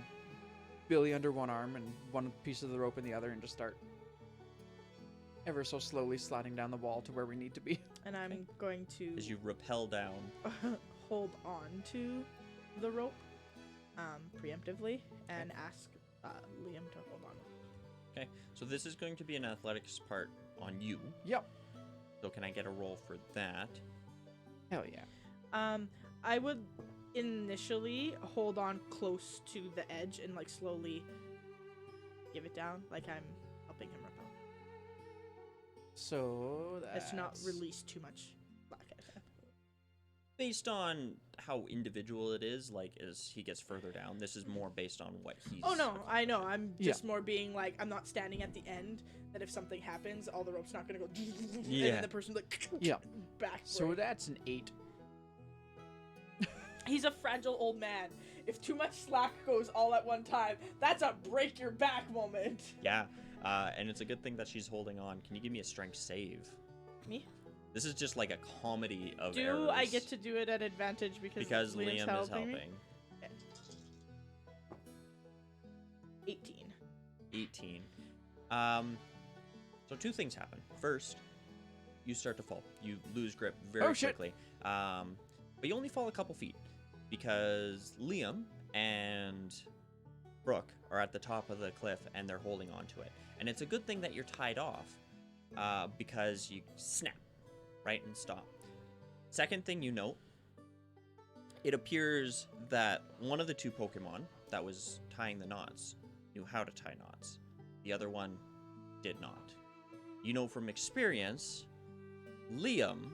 Billy under one arm and one piece of the rope in the other and just start ever so slowly sliding down the wall to where we need to be.
And I'm going to
As you rappel down.
hold on to the rope preemptively and ask Liam to hold on.
Okay, so this is going to be an athletics part on you.
Yep.
So can I get a roll for that?
Hell yeah.
I would initially hold on close to the edge and like slowly give it down, like I'm helping him rappel.
So that's...
It's not release too much slack.
Based on how individual it is, like as he gets further down, this is more based on what he's...
Oh no, I know. I'm just more being like, I'm not standing at the end, that if something happens, all the rope's not gonna go
Yeah.
and then the person like back.
So that's an 8.
He's a fragile old man. If too much slack goes all at one time, that's a break your back moment.
Yeah, and it's a good thing that she's holding on. Can you give me a strength save?
Me?
This is just like a comedy of
Do
errors.
I get to do it at advantage because Liam's
Liam is
helping me?
helping.
Okay. 18.
18. So two things happen. First, you start to fall. You lose grip very quickly. But you only fall a couple feet because Liam and Brooke are at the top of the cliff and they're holding on to it. And it's a good thing that you're tied off because you snap, right, and stop. Second thing you note, it appears that one of the two Pokemon that was tying the knots knew how to tie knots. The other one did not. You know from experience, Liam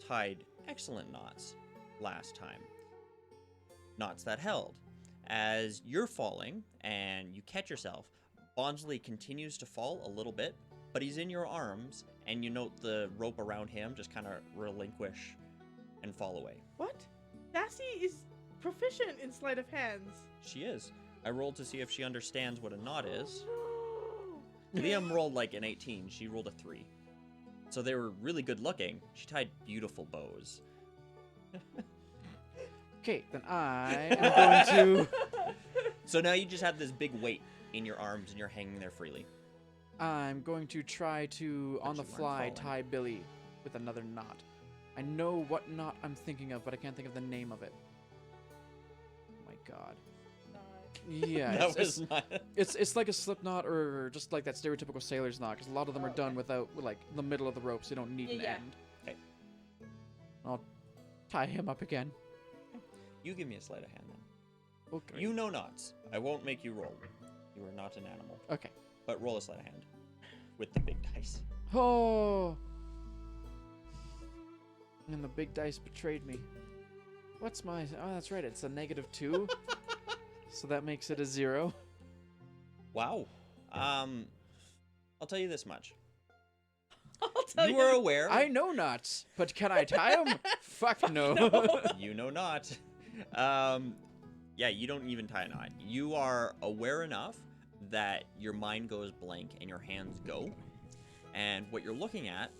tied excellent knots last time. Knots that held. As you're falling and you catch yourself, Bonsly continues to fall a little bit, but he's in your arms, and you note the rope around him just kind of relinquish and fall away.
What? Sassy is proficient in sleight of hands.
She is. I rolled to see if she understands what a knot is.
Oh, no.
Liam rolled like an 18. She rolled a 3. So they were really good looking. She tied beautiful bows.
Okay, then I am going to...
So now you just have this big weight in your arms and you're hanging there freely.
I'm going to try to,
But
on the
you weren't
fly,
falling.
tie Billy with another knot. I know what knot I'm thinking of, but I can't think of the name of it. Oh my god. Yeah,
That was not...
it's like a slip knot or just like that stereotypical sailor's knot, because a lot of them are done
Okay.
without, like, the middle of the rope, so you don't need an
Yeah.
end.
Okay.
I'll tie him up again.
You give me a sleight of hand then.
Okay.
You know knots. I won't make you roll. You are not an animal.
Okay.
But roll a sleight of hand. With the big dice.
Oh! And the big dice betrayed me. What's my... Oh, that's right, it's a -2. So that makes it a 0.
Wow. I'll tell you this much.
I'll tell
You are aware.
I know knots, but can I tie them? Fuck no.
You know not. Yeah, you don't even tie a knot. You are aware enough that your mind goes blank and your hands go. And what you're looking at,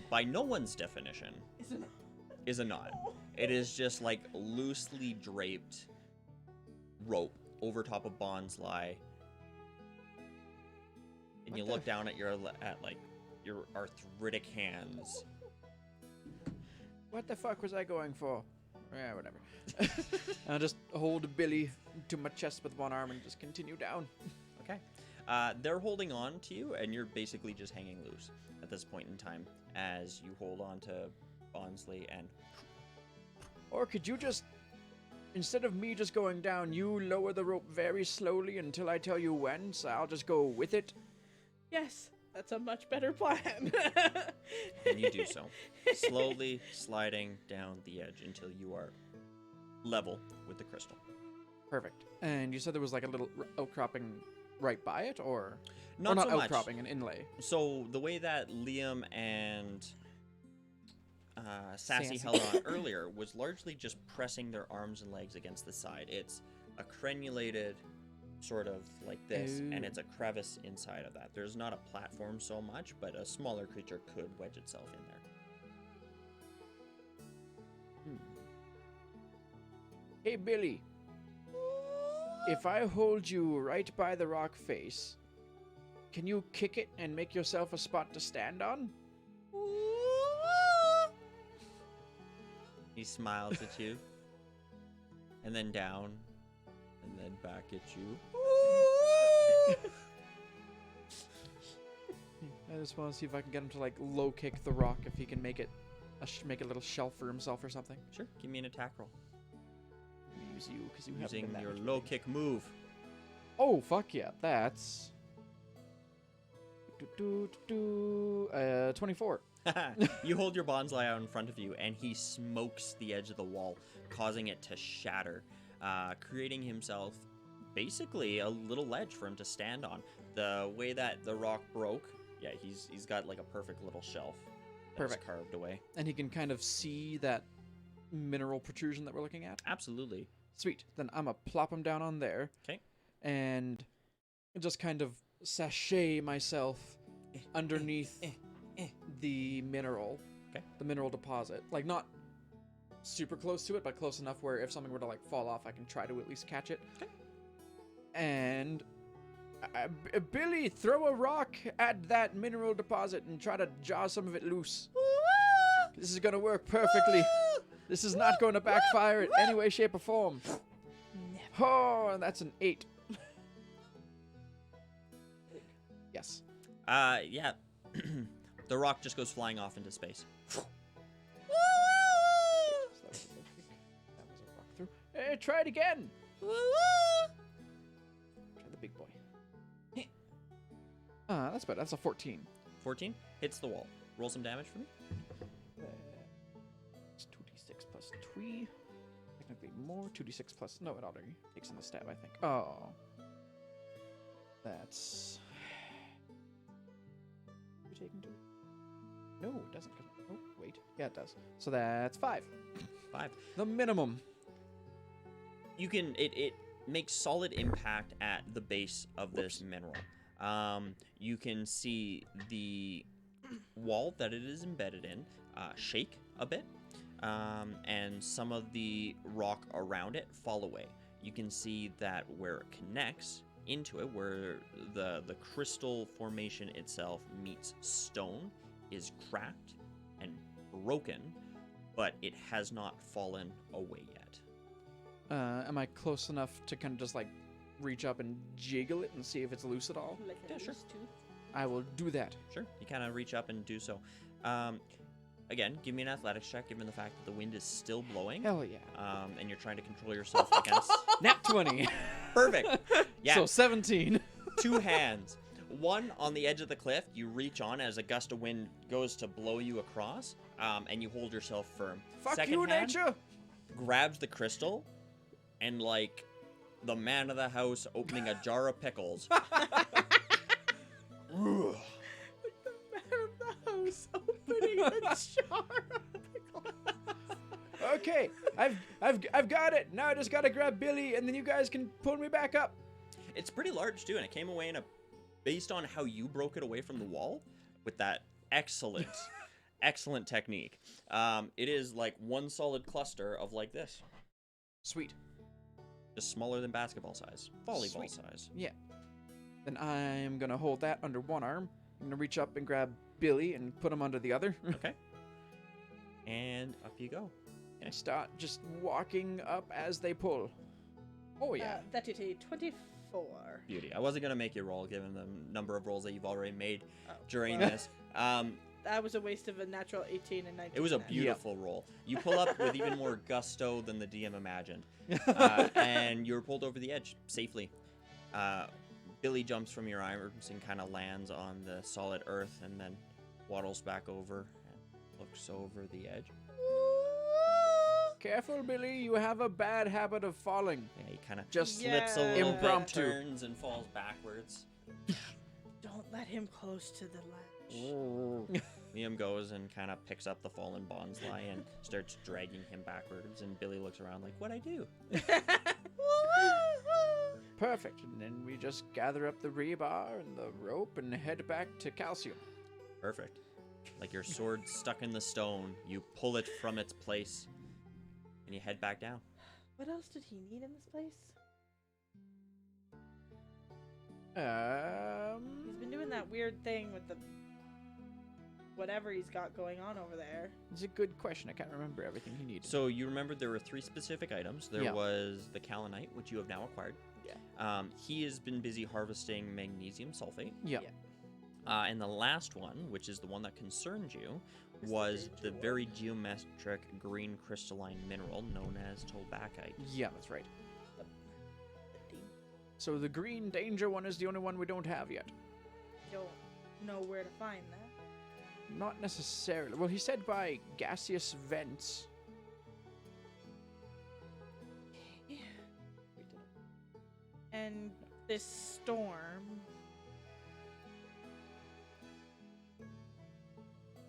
by no one's definition, is a knot. It is just like loosely draped rope over top of Bonsly. And you
What the
look down at your arthritic hands.
What the fuck was I going for? Yeah, whatever. I'll just hold Billy to my chest with one arm and just continue down.
Okay. They're holding on to you, and you're basically just hanging loose at this point in time as you hold on to Bonsly and...
Or could you just instead of me just going down, you lower the rope very slowly until I tell you when, so I'll just go with it.
Yes, that's a much better plan.
And you do so, slowly sliding down the edge until you are level with the crystal.
Perfect. And you said there was like a little outcropping right by it, or
Not
or not
so much.
outcropping, an inlay.
So the way that Liam and Sassy held on earlier was largely just pressing their arms and legs against the side. It's a crenulated sort of like this, and it's a crevice inside of that. There's not a platform so much, but a smaller creature could wedge itself in there.
Hey, Billy. If I hold you right by the rock face, can you kick it and make yourself a spot to stand on?
He smiles at you, and then down, and then back at you.
I just want to see if I can get him to like low kick the rock, if he can make it make a little shelf for himself or something.
Sure, give me an attack roll.
Use you because you have
Using your low kick move.
Oh fuck yeah, that's 24.
You hold your bonsai out in front of you, and he smokes the edge of the wall, causing it to shatter, creating himself basically a little ledge for him to stand on. The way that the rock broke, yeah, he's got like a perfect little shelf that's
Perfect.
carved away.
And he can kind of see that mineral protrusion that we're looking at.
Absolutely.
Sweet. Then I'm gonna plop him down on there.
Okay.
And just kind of sashay myself underneath the mineral.
Okay.
The mineral deposit. Like, not super close to it, but close enough where if something were to, like, fall off, I can try to at least catch it.
Okay.
And... Billy, throw a rock at that mineral deposit and try to jaw some of it loose. This is gonna work perfectly. This is not going to backfire in any way, shape, or form. Oh, and that's an 8. Yes.
Yeah. The rock just goes flying off into space.
So that was a low kick. That was a rock through. Hey, try it again. Try the big boy. That's better. That's a 14.
14 hits the wall. Roll some damage for me.
It's 2d6 plus 3. Technically more. 2d6 plus... No, it already takes in the stab, I think. Oh. That's... You taking 2? No, it doesn't. Oh, wait. Yeah, it does. So that's 5.
5.
The minimum.
You can... It makes solid impact at the base of this mineral. You can see the wall that it is embedded in shake a bit, and some of the rock around it fall away. You can see that where it connects into it, where the crystal formation itself meets stone, is cracked and broken, but it has not fallen away yet.
Am I close enough to kind of just like reach up and jiggle it and see if it's loose at all?
Like a
Yeah, sure.
loose tooth.
I will do that.
Sure. You kind of reach up and do so. Again, give me an athletics check, given the fact that the wind is still blowing.
Hell yeah.
And you're trying to control yourself against...
Nat 20.
Perfect. Yeah.
So 17.
2 hands. One on the edge of the cliff, you reach on as a gust of wind goes to blow you across, and you hold yourself firm.
Fuck
Second
you,
hand
nature.
grabs the crystal, and like the man of the house opening a jar of pickles.
Like the man of the house opening a jar of pickles.
Okay, I've got it. Now I just gotta grab Billy, and then you guys can pull me back up.
It's pretty large too, and it came away in a, based on how you broke it away from the wall, with that excellent, excellent technique. It is like one solid cluster of like this,
Sweet.
just smaller than basketball size, volleyball
Sweet.
size.
Yeah. Then I'm gonna hold that under one arm. I'm gonna reach up and grab Billy and put him under the other.
Okay. And up you go.
And start just walking up as they pull. Oh yeah.
That is a 24.
Beauty. I wasn't gonna make you roll, given the number of rolls that you've already made
Oh,
during
well,
this.
That's that was a waste of a natural 18 and 19.
It was a
then.
beautiful roll. You pull up with even more gusto than the DM imagined. And you're pulled over the edge safely. Billy jumps from your arms and kind of lands on the solid earth and then waddles back over and looks over the edge.
Careful, Billy. You have a bad habit of falling.
Yeah, he kind of
Just
slips a little
impromptu.
bit, turns and falls backwards.
Don't let him close to the ledge.
Liam goes and kind of picks up the fallen Bonsly and starts dragging him backwards, and Billy looks around like, what'd I do?
Perfect. And then we just gather up the rebar and the rope and head back to Calcium.
Perfect. Like your sword stuck in the stone, you pull it from its place, and you head back down.
What else did he need in this place? He's been doing that weird thing with the whatever he's got going on over there.
It's a good question. I can't remember everything he needed.
So you remember there were 3 specific items. There
Yeah.
was the Kalinite, which you have now acquired.
Yeah.
He has been busy harvesting magnesium sulfate.
Yeah.
And the last one, which is the one that concerned you, was the very geometric green crystalline mineral known as tolbacite.
Yeah, that's right. So the green danger one is the only one we don't have yet.
Don't know where to find that.
Not necessarily. Well, he said by gaseous vents.
And this storm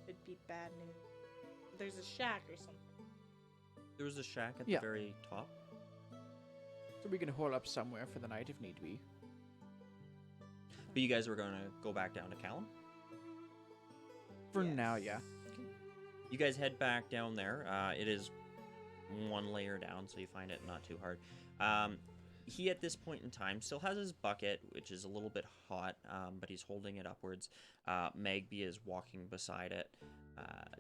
could be bad news. There's a shack or something.
There was a shack at
Yeah.
the very top.
So we can hole up somewhere for the night if need be.
But you guys were going to go back down to Callum.
For
Yes.
now, yeah.
You guys head back down there. It is 1 layer down, so you find it not too hard. He, at this point in time, still has his bucket, which is a little bit hot, but he's holding it upwards. Magby is walking beside it,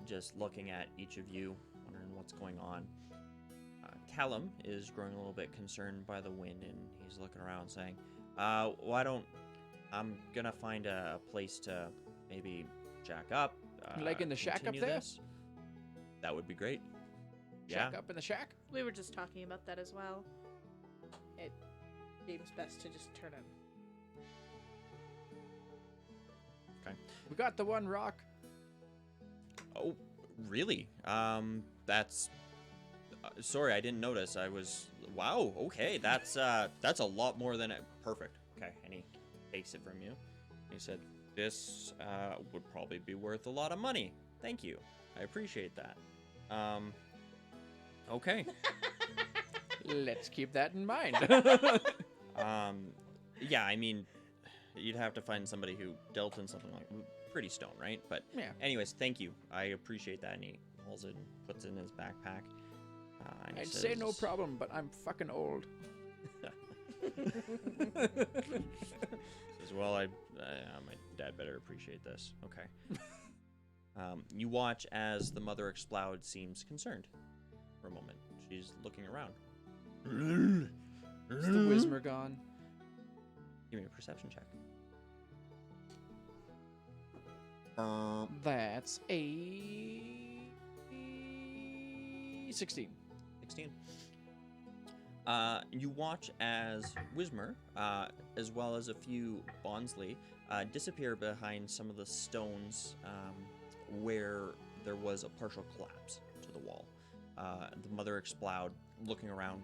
just looking at each of you, wondering what's going on. Callum is growing a little bit concerned by the wind, and he's looking around saying, I'm gonna find a place to maybe jack up.
Like in the shack up
continue
there?
this. That would be great.
Shack up in the shack?
We were just talking about that as well.
It seems best to just turn him.
Okay.
We got the one rock.
Oh, really? That's... sorry, I didn't notice. I was... Wow, okay, that's a lot more than... Perfect. Okay, and he takes it from you. He said, this would probably be worth a lot of money. Thank you. I appreciate that. Okay.
Let's keep that in mind.
Yeah, I mean, you'd have to find somebody who dealt in something like pretty stone, right? But
Yeah.
anyways, thank you. I appreciate that. And he pulls it and puts it in his backpack. And he
I'd say no
says-
problem, but I'm fucking old.
Says, well, my dad better appreciate this. Okay. You watch as the mother Exploud seems concerned for a moment. She's looking around.
Is the Whismer gone?
Give me a perception check.
That's a 16.
16. You watch as Whismer, as well as a few Bonsly, disappear behind some of the stones where there was a partial collapse to the wall. The mother Exploud, looking around,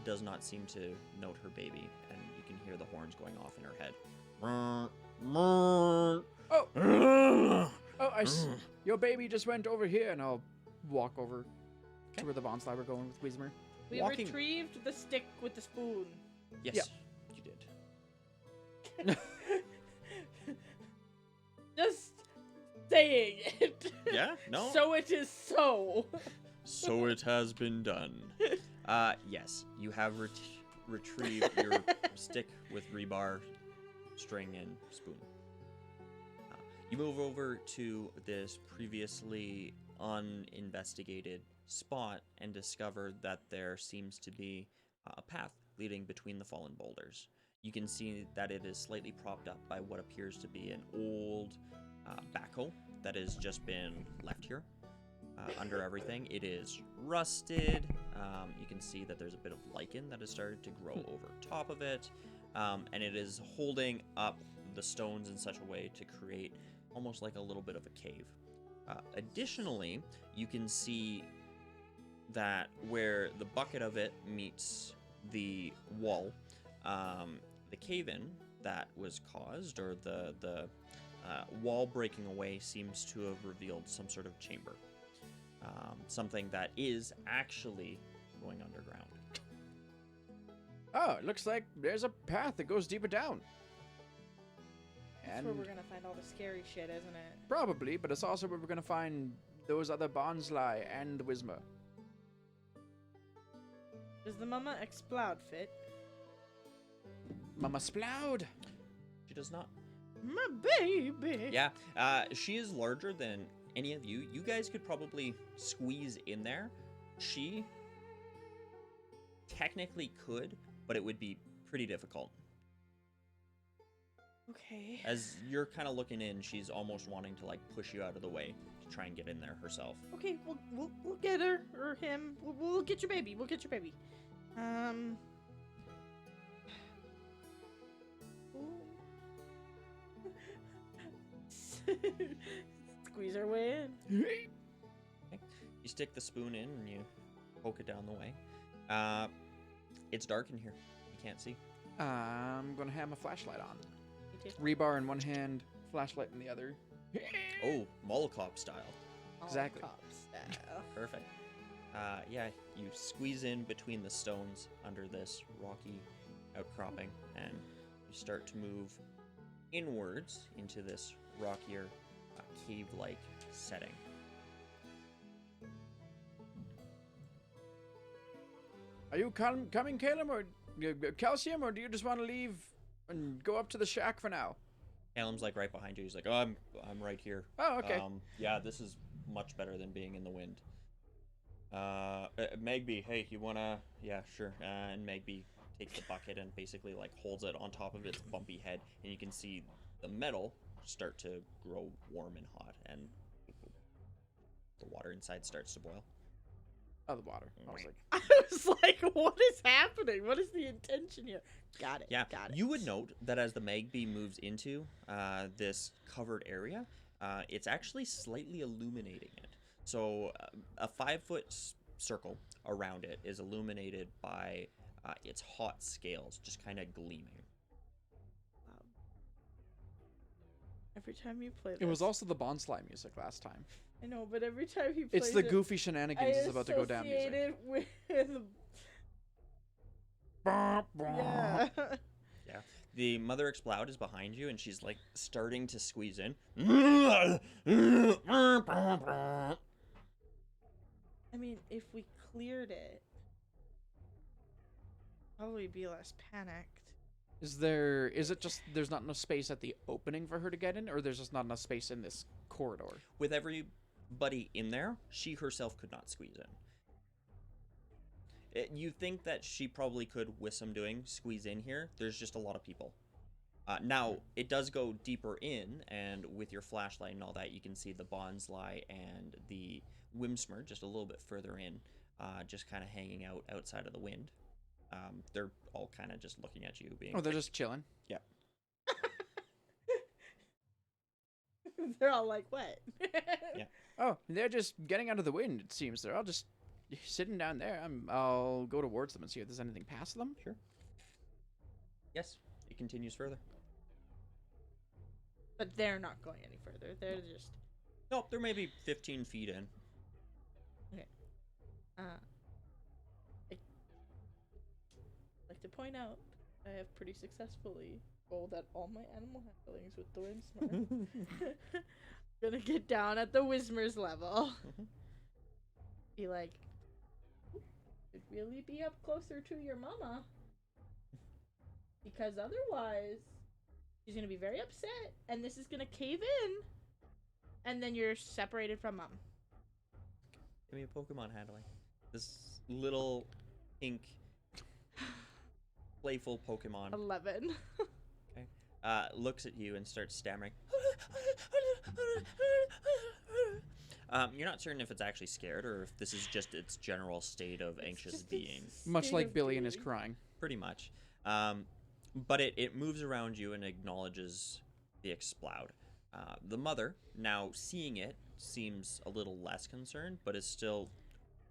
does not seem to note her baby, and you can hear the horns going off in her head.
Your baby just went over here, and I'll walk over
Okay.
to where the Bonsly were going with Whismer.
We
Walking-
retrieved the stick with the spoon.
Yes,
Yeah.
you did.
Just saying it.
Yeah? No?
So it is so.
So it has been done. Yes, you have retrieved your stick with rebar, string, and spoon. You move over to this previously uninvestigated spot and discover that there seems to be a path leading between the fallen boulders. You can see that it is slightly propped up by what appears to be an old backhoe that has just been left here under everything. It is rusted. You can see that there's a bit of lichen that has started to grow over top of it, and it is holding up the stones in such a way to create almost like a little bit of a cave. Additionally, you can see that where the bucket of it meets the wall, the cave-in that was caused, or the wall breaking away, seems to have revealed some sort of chamber. Something that is actually going underground.
Oh, it looks like there's a path that goes deeper down.
That's
And
where we're gonna find all the scary shit, isn't it?
probably, but it's also where we're gonna find those other Bonsly and the Whismer.
Does the momma Exploud fit?
Mama Exploud!
She does not.
My baby.
Yeah, she is larger than any of you. You guys could probably squeeze in there. She technically could, but it would be pretty difficult.
Okay.
As you're kind of looking in, she's almost wanting to like push you out of the way to try and get in there herself.
Okay, we'll get her or him. We'll get your baby. We'll get your baby. Squeeze our way in.
Okay. You stick the spoon in and you poke it down the way. It's dark in here. You can't see.
I'm gonna have my flashlight on.
Me too.
Rebar in one hand, flashlight in the other.
Oh, Molotov style.
Exactly.
All cop style.
Perfect. Yeah, you squeeze in between the stones under this rocky outcropping, and you start to move inwards into this rockier, cave-like setting.
Are you coming, Calum, or Calcium, or do you just want to leave and go up to the shack for now?
Calum's like right behind you. He's like, "Oh, I'm right here."
Oh, okay.
Yeah, this is much better than being in the wind. Megby, hey, you wanna? Yeah, sure. And Megby takes the bucket and basically like holds it on top of its bumpy head, and you can see the metal start to grow warm and hot, and the water inside starts to boil.
Oh, the water. I was like,
I was like, what is happening? What is the intention here? Got it.
Yeah,
Got it.
you would note that as the Magby moves into this covered area, it's actually slightly illuminating it. So a 5-foot circle around it is illuminated by its hot scales just kind of gleaming.
Every time you play this.
it was also the Bonsly music last time.
I know, but every time he plays
It's the
it,
goofy shenanigans is about to go down
associate
music.
it with yeah.
Yeah. The Mother Exploud is behind you, and she's like starting to squeeze in.
I mean, if we cleared it, probably be less panicked.
Is it just there's not enough space at the opening for her to get in, or there's just not enough space in this corridor?
With everybody in there, she herself could not squeeze in. You think that she probably could, with some doing, squeeze in here. There's just a lot of people. Now, it does go deeper in, and with your flashlight and all that, you can see the Bonsly and the Whimsmer just a little bit further in, just kind of hanging out outside of the wind. They're all kind of just looking at you, being.
Oh, they're just chilling.
Yeah.
They're all like, what?
Yeah.
Oh, they're just getting out of the wind. It seems they're all just sitting down there. I'll go towards them and see if there's anything past them.
Sure. Yes, it continues further.
But they're not going any further. They're just.
Nope, they're maybe 15 feet in.
Okay. I'd like to point out I have pretty successfully rolled at all my animal handlings with the Whimsmer. Gonna get down at the Whismer's level. Be like, should really be up closer to your mama. Because otherwise, she's gonna be very upset, and this is gonna cave in, and then you're separated from mom.
Give me a Pokemon handling. This little pink, playful Pokemon.
11.
looks at you and starts stammering. You're not certain if it's actually scared or if this is just its general state of anxious being.
Much like Billy and his crying.
Pretty much. But it moves around you and acknowledges the Exploud. The mother, now seeing it, seems a little less concerned, but is still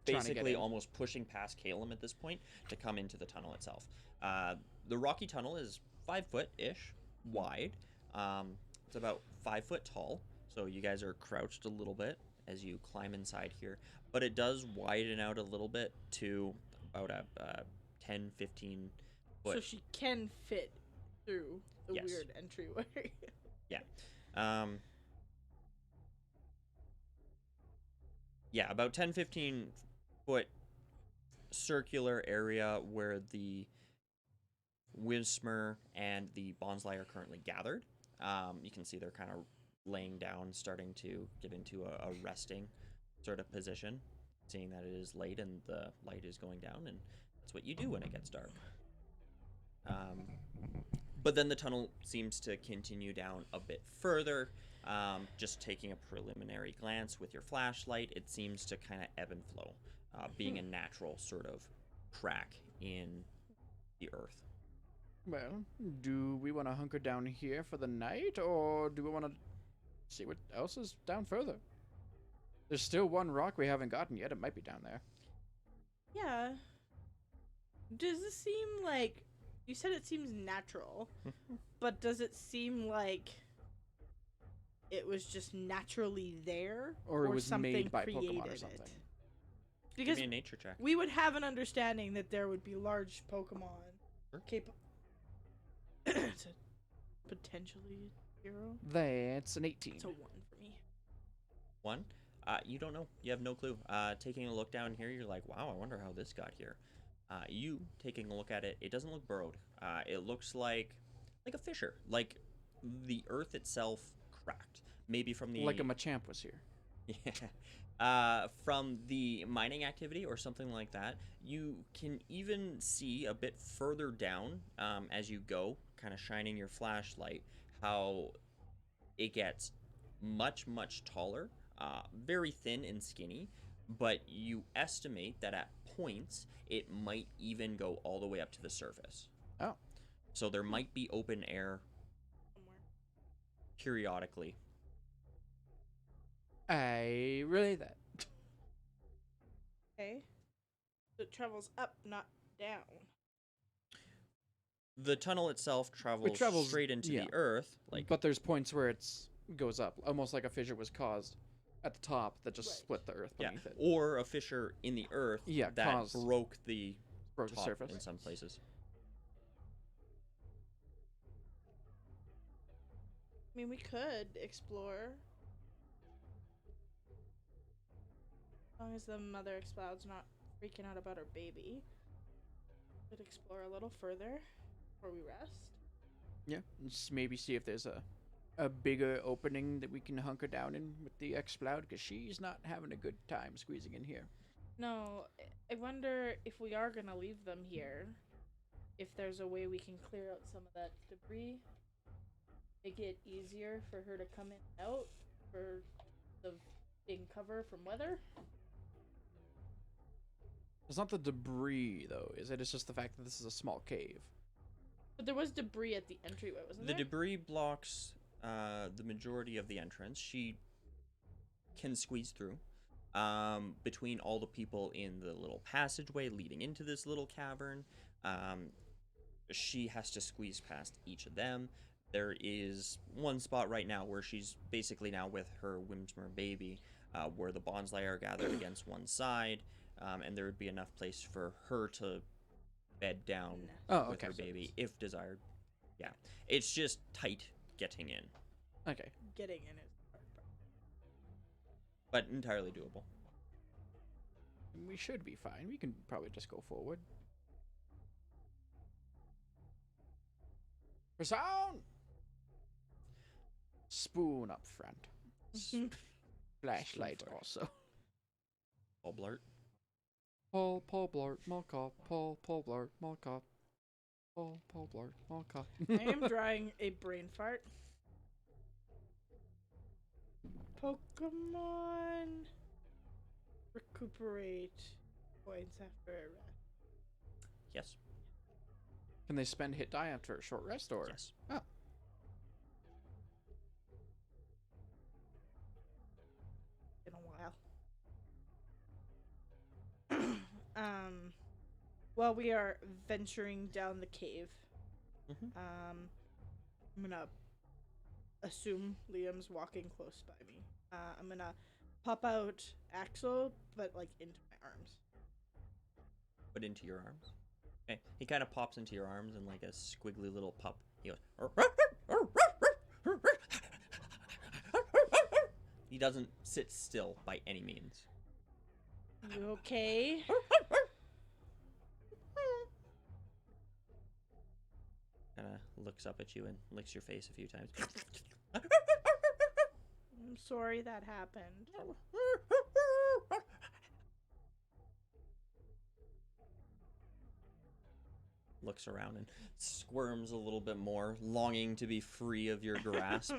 basically almost pushing past Caleb at this point to come into the tunnel itself. The rocky tunnel is 5 foot-ish wide. It's about 5 foot tall, so you guys are crouched a little bit as you climb inside here. But it does widen out a little bit to about a 10, 15 foot.
So she can fit through the
Yes.
weird entryway.
Yeah. Yeah, about 10, 15 foot circular area where the Whismer and the Bonsly are currently gathered. You can see they're kind of laying down, starting to get into a resting sort of position, seeing that it is late and the light is going down, and that's what you do when it gets dark. But then the tunnel seems to continue down a bit further. Just taking a preliminary glance with your flashlight, it seems to kind of ebb and flow, being a natural sort of crack in the earth.
Well, do we want to hunker down here for the night, or do we want to see what else is down further? There's still one rock we haven't gotten yet. It might be down there.
Yeah. Does this seem like... You said it seems natural, but does it seem like it was just naturally there?
Or it was
something
made by
created
Pokemon or
it?
something.
Give
Because
me a nature check.
we would have an understanding that there would be large Pokemon
Sure.
capable to potentially 0.
That's an 18.
It's a 1 for me.
1? You don't know. You have no clue. Taking a look down here, you're like, wow, I wonder how this got here. You taking a look at it, it doesn't look burrowed. It looks like a fissure, like the earth itself cracked. Maybe from the...
Like a Machamp was here.
Yeah. From the mining activity or something like that. You can even see a bit further down as you go, kind of shining your flashlight, how it gets much, much taller, very thin and skinny, but you estimate that at points it might even go all the way up to the surface.
Oh.
So there might be open air
Somewhere.
periodically.
I relay that.
Okay. So it travels up, not down.
The tunnel itself travels straight into
yeah.
the earth,
But there's points where it goes up, almost like a fissure was caused at the top that just
Right.
split the earth beneath it.
or a fissure in the earth that broke the
Broke the
top
surface.
in some places.
I mean, we could explore. As long as the mother Exploud's not freaking out about her baby. We could explore a little further before we rest.
Yeah, and just maybe see if there's a bigger opening that we can hunker down in with the Exploud, because she's not having a good time squeezing in here.
No, I wonder if we are gonna leave them here, if there's a way we can clear out some of that debris. Make it easier for her to come in and out, for the being cover from weather.
It's not the debris, though, is it? It's just the fact that this is a small cave.
But there was debris at the entryway, wasn't
The
there?
debris blocks the majority of the entrance. She can squeeze through between all the people in the little passageway leading into this little cavern. She has to squeeze past each of them. There is one spot right now where she's basically now with her Whimsmer baby, where the Bonsly are gathered against one side, and there would be enough place for her to bed down with her baby if desired. Yeah, it's just tight getting in,
Okay.
Getting in is the hard part.
but entirely doable.
We should be fine. We can probably just go forward. For sound! Spoon up front. Flashlight also.
Paul Blart.
Paul Blart, Mall Cop, Paul Blart, Mall Cop. Paul Blart. Oh, God.
I am drawing a brain fart. Pokemon recuperate points after a rest.
Yes.
Can they spend hit die after a short rest, or?
Yes.
Oh.
In a while. While we are venturing down the cave, I'm gonna assume Liam's walking close by me. I'm gonna pop out Axel, but like into my arms.
But into your arms. Okay. He kind of pops into your arms and like a squiggly little pup. He goes. He doesn't sit still by any means.
You okay?
Kind of looks up at you and licks your face a few times.
I'm sorry that happened.
Looks around and squirms a little bit more, longing to be free of your grasp.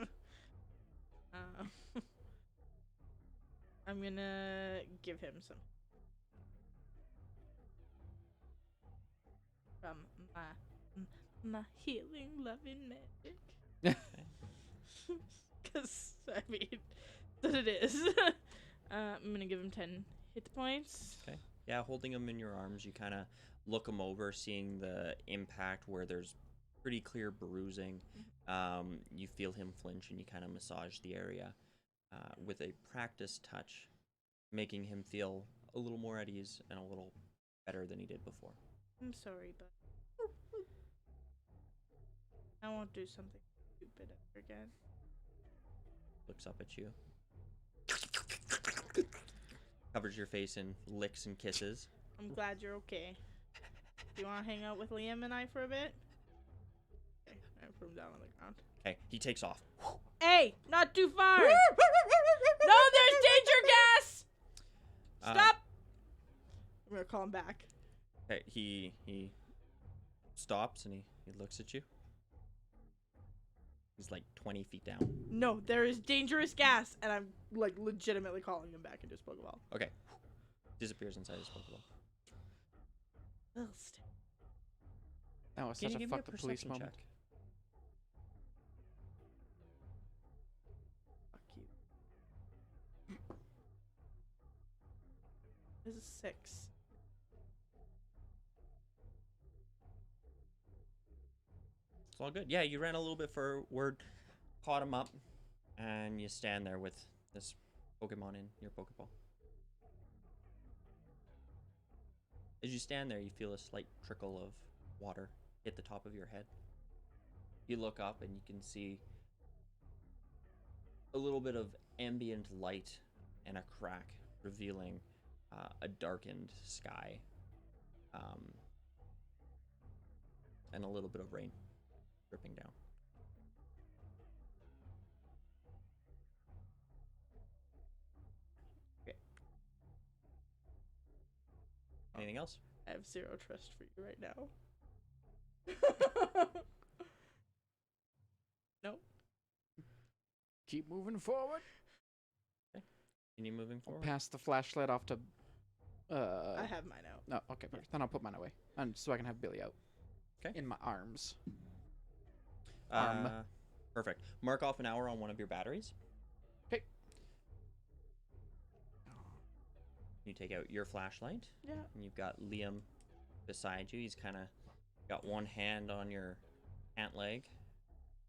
I'm gonna give him some from my healing, loving magic. Because I mean, that it is. I'm gonna give him 10 hit points.
Okay. Yeah, holding him in your arms, you kind of look him over, seeing the impact where there's pretty clear bruising. You feel him flinch, and you kind of massage the area with a practiced touch, making him feel a little more at ease and a little better than he did before.
I'm sorry, but I won't do something stupid ever again.
Looks up at you. Covers your face in licks and kisses.
I'm glad you're okay. Do you want to hang out with Liam and I for a bit? Okay, I put him down on the ground.
Okay, he takes off.
Hey, not too far! No, there's danger gas! Stop! I'm gonna call him back.
Okay, he stops and he looks at you. He's like 20 feet down.
No, there is dangerous gas, and I'm like legitimately calling him back into his Pokeball.
Okay. Disappears inside his Pokeball.
Oh, it's
Can
such
you
a
give me
fuck
a
the police
perception
moment.
check?
Fuck you. This is 6.
It's all good. Yeah, you ran a little bit forward, caught him up, and you stand there with this Pokemon in your Pokeball. As you stand there, you feel a slight trickle of water hit the top of your head. You look up and you can see a little bit of ambient light and a crack, revealing a darkened sky, and a little bit of rain dripping down. Okay. Anything else?
I have 0 trust for you right now. Nope.
Keep moving forward.
Continue moving forward.
Pass the flashlight off to.
I have mine out.
No, okay, perfect. Then I'll put mine away, and so I can have Billy out.
Okay.
In my arms.
Perfect. Mark off an hour on one of your batteries.
Okay.
You take out your flashlight.
Yeah.
And you've got Liam beside you. He's kind of got one hand on your pant leg,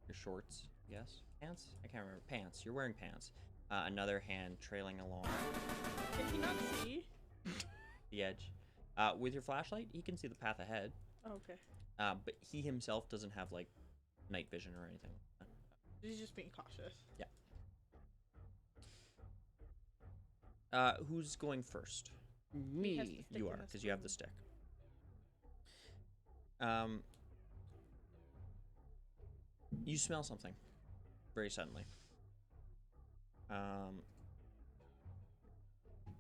your shorts, yes, pants. I can't remember. Pants. You're wearing pants. Another hand trailing along
Can he not see?
the edge. With your flashlight, he can see the path ahead.
Oh, okay.
But he himself doesn't have like night vision or anything.
He's just being cautious.
Yeah. Who's going first?
He has the
Me.
stick
You
in
are,
the
because you have
spoon.
the stick. You smell something very suddenly.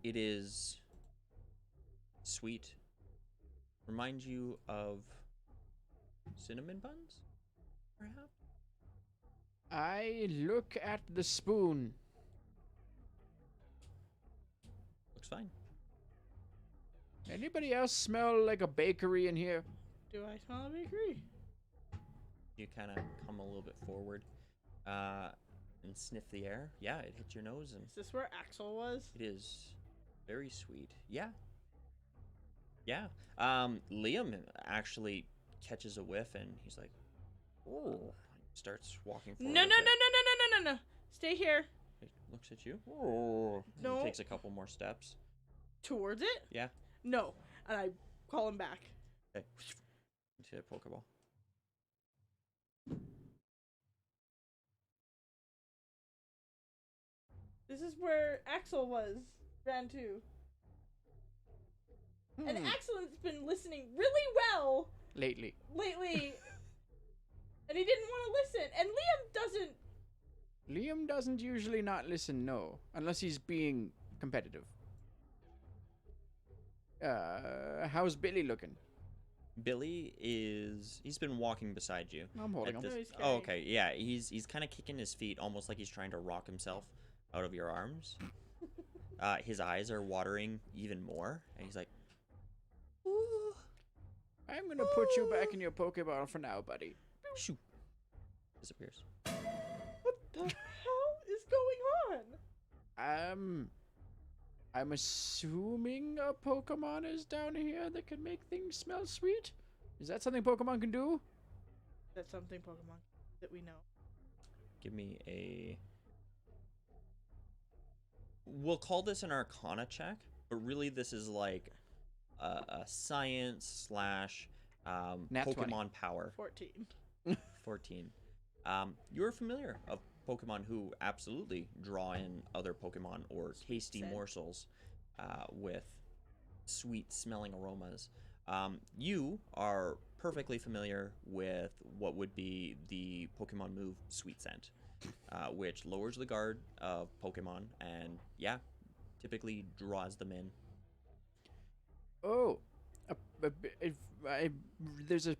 It is sweet. Reminds you of cinnamon buns, perhaps?
I look at the spoon.
Looks fine.
Anybody else smell like a bakery in here?
Do I smell a bakery?
You kind of come a little bit forward and sniff the air. Yeah, it hits your nose, and
Is this where Axel was?
it is very sweet. Yeah. Yeah. Liam actually catches a whiff, and he's like, "Oh!" Starts walking
No,
forward.
no,
a
no, no,
bit.
no, no, no, no. Stay here.
He looks at you. Oh.
No.
He takes a couple more steps.
Towards it?
Yeah.
No. And I call him back.
Okay. Into a Pokeball.
This is where Axel ran to. And Axel's been listening really well
Lately.
lately. And he didn't want to listen. And
Liam doesn't usually not listen, no. Unless he's being competitive. How's Billy looking?
Billy he's been walking beside you.
I'm holding him.
No, he's
Oh,
carrying.
okay. Yeah, he's kind of kicking his feet almost like he's trying to rock himself out of your arms. His eyes are watering even more, and he's like, "Ooh."
I'm gonna put you back in your Pokeball for now, buddy.
Shoo. Disappears.
What the hell is going on?
I'm assuming a Pokemon is down here that can make things smell sweet. Is that something Pokemon can do?
That's something Pokemon that we know.
Give me a. We'll call this an Arcana check, but really this is like a science /
Nat 20.
Pokemon power.
14.
14. You're familiar of Pokemon who absolutely draw in other Pokemon or tasty
scent.
morsels with sweet smelling aromas. You are perfectly familiar with what would be the Pokemon move Sweet Scent, which lowers the guard of Pokemon and, yeah, typically draws them in.
Oh, there's a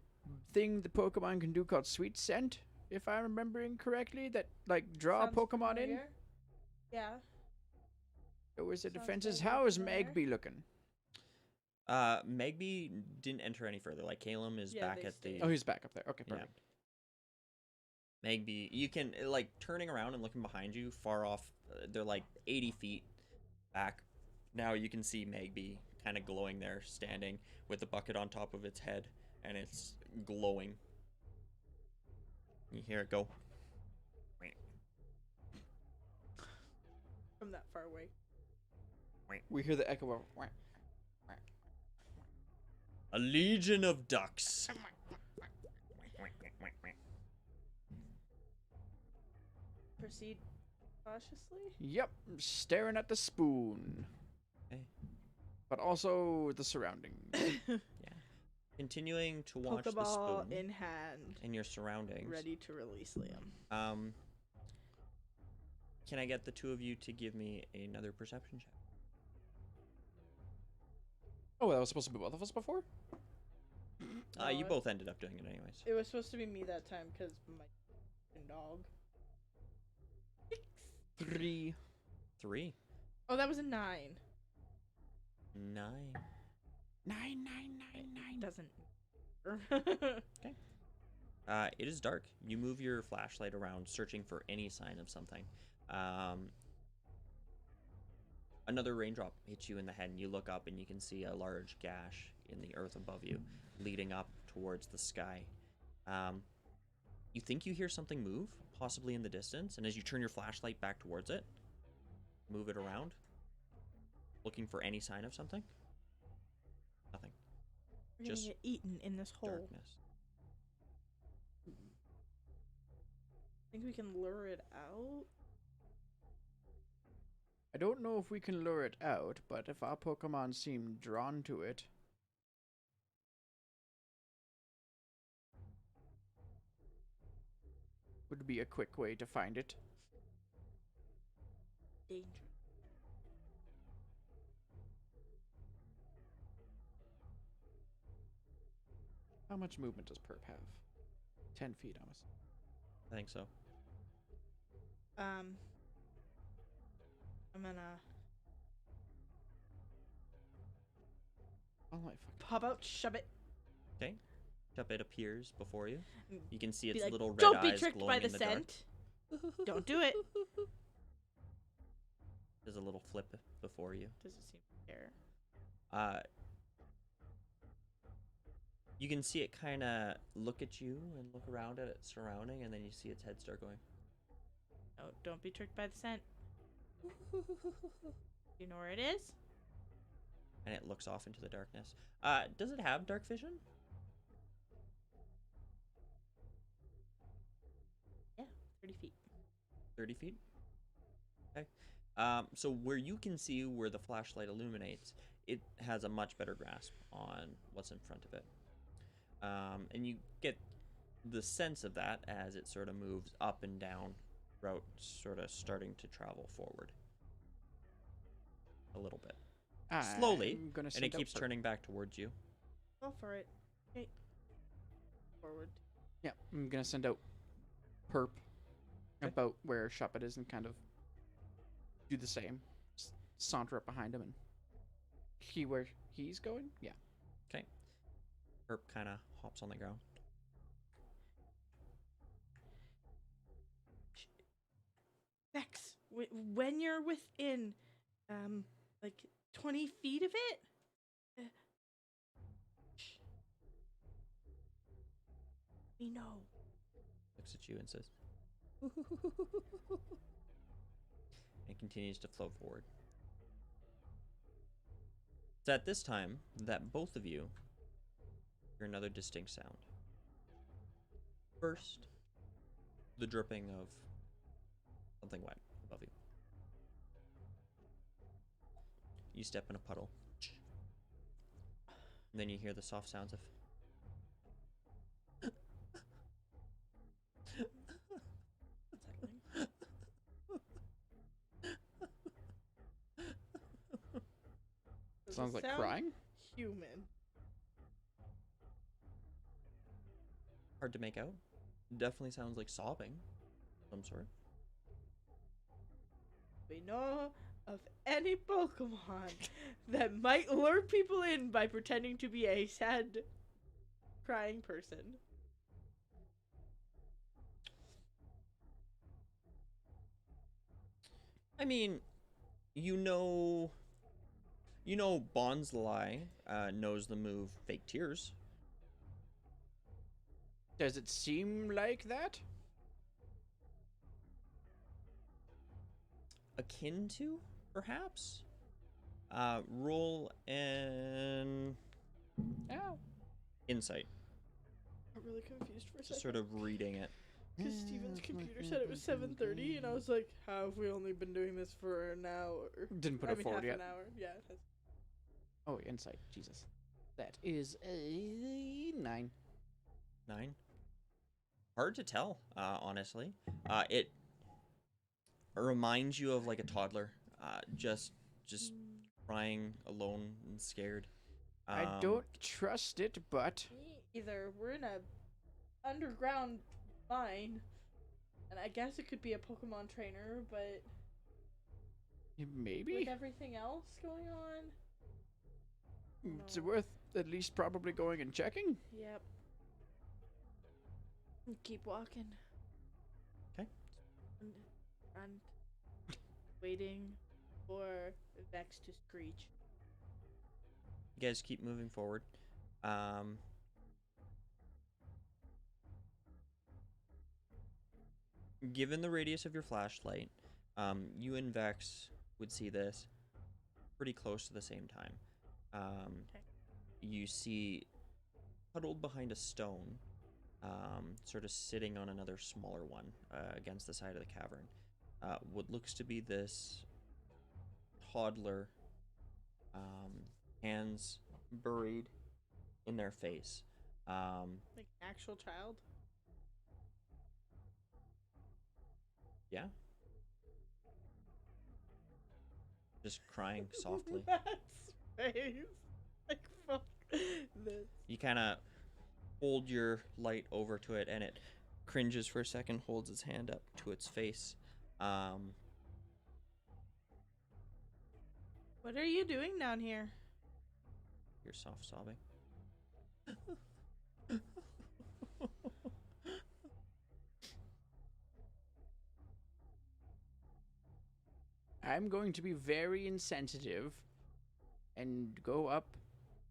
thing the Pokemon can do called Sweet Scent, if I'm remembering correctly, that like draw
Sounds
Pokemon in.
familiar. Yeah.
Or is it
Sounds
defenses?
vaguely
How is
familiar.
Magby looking?
Magby didn't enter any further. Like, Calum is
Yeah,
back
they
at
stayed.
the...
Oh, he's back up there. Okay,
Yeah.
perfect.
Magby, you can, like, turning around and looking behind you, far off, they're like 80 feet back. Now you can see Magby kind of glowing there, standing with the bucket on top of its head, and it's glowing. You hear it go.
From that far away.
We hear the echo of.
A legion of ducks.
Proceed cautiously.
Yep, staring at the spoon.
Okay.
But also the surroundings.
Continuing to watch the
Pokeball
spoon
in hand,
and your surroundings.
ready to release Liam.
Can I get the two of you to give me another perception check?
Oh, that was supposed to be both of us before?
You
No,
both ended up doing it anyways.
It was supposed to be me that time because my dog.
3.
3.
Oh, that was a 9.
9.
9.
Doesn't.
It is dark. You move your flashlight around, searching for any sign of something. Another raindrop hits you in the head, and you look up, and you can see a large gash in the earth above you, leading up towards the sky. You think you hear something move, possibly in the distance, and as you turn your flashlight back towards it, move it around, looking for any sign of something. Nothing.
We're gonna
Just
get eaten in this hole.
Darkness.
Think we can lure it out?
I don't know if we can lure it out, but if our Pokemon seem drawn to it. Would be a quick way to find it.
Danger.
How much movement does Perp have? 10 feet, I must.
I think so.
I'm gonna
Oh my fuck.
pop out, shove it.
Okay. It appears before you. You can see
Be
its
like,
little red
don't
eyes
be tricked
glowing
by the
in the dark.
scent. Don't do it.
There's a little flip before you.
Does it seem to care?
You can see it kind of look at you and look around at its surrounding, and then you see its head start going.
No, don't be tricked by the scent. You know where it is?
And it looks off into the darkness. Does it have dark vision?
Yeah, 30 feet.
30 feet? Okay. So where you can see where the flashlight illuminates, it has a much better grasp on what's in front of it. And you get the sense of that as it sort of moves up and down route, sort of starting to travel forward a little bit. Slowly, and it keeps turning back towards you.
Go for it. Okay. Forward.
Yeah, I'm gonna send out Perp about where Shuppet is and kind of do the same. Saunter up behind him and see where he's going. Yeah.
Okay. Herp kind of hops on the ground.
Vex, when you're within, like 20 feet of it, shh. We know.
Looks at you and says, and continues to float forward. It's at this time that both of you hear another distinct sound. First, the dripping of something wet above you. You step in a puddle. And then you hear the soft sounds of
Does
Sounds
it
like
sound
crying.
Human.
hard to make out. Definitely sounds like sobbing of some sort.
We know of any Pokemon that might lure people in by pretending to be a sad, crying person.
I mean, you know Bonsly knows the move Fake Tears.
Does it seem like that?
Akin to, perhaps? Roll an
Ow.
insight.
I'm really confused for a
Just
second.
sort of reading it.
Because Steven's computer said it was 7:30, and I was like, how have we only been doing this for an hour?
Didn't put
I
it
mean,
forward
half
yet.
an hour. Yeah, it has.
Oh, insight. Jesus. That is a 9.
9. Hard to tell, honestly. It reminds you of like a toddler, just crying alone and scared.
I don't trust it, but
Either we're in a underground mine, and I guess it could be a Pokemon trainer, but
maybe
with everything else going on,
it's worth at least probably going and checking.
yep. Keep walking.
Okay.
And waiting for Vex to screech.
You guys keep moving forward. Given the radius of your flashlight, you and Vex would see this pretty close to the same time.
Okay.
You see, huddled behind a stone, sort of sitting on another smaller one against the side of the cavern, what looks to be this toddler, hands buried in their face.
Like an actual child?
Yeah. Just crying softly.
That's face. Like, fuck this.
You kind of, hold your light over to it, and it cringes for a second, holds its hand up to its face.
What are you doing down here?
You're soft sobbing.
I'm going to be very insensitive and go up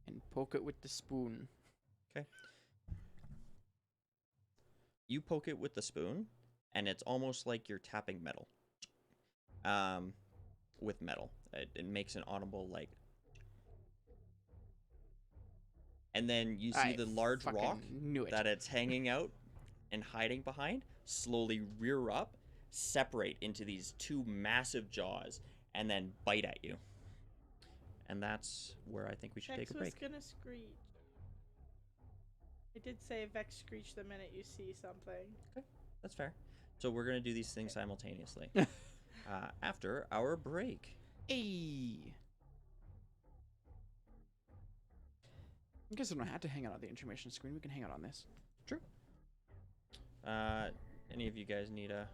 and poke it with the spoon.
Okay. You poke it with the spoon, and it's almost like you're tapping metal. With metal. It makes an audible, like... And then you see the large rock that it's hanging out and hiding behind slowly rear up, separate into these two massive jaws, and then bite at you. And that's where I think we should take a break.
Vex was gonna screech. I did say Vex screech the minute you see something.
Okay, that's fair. So we're gonna do these things simultaneously. After our break.
Hey. I guess we don't have to hang out on the information screen. We can hang out on this.
True. Any of you guys need a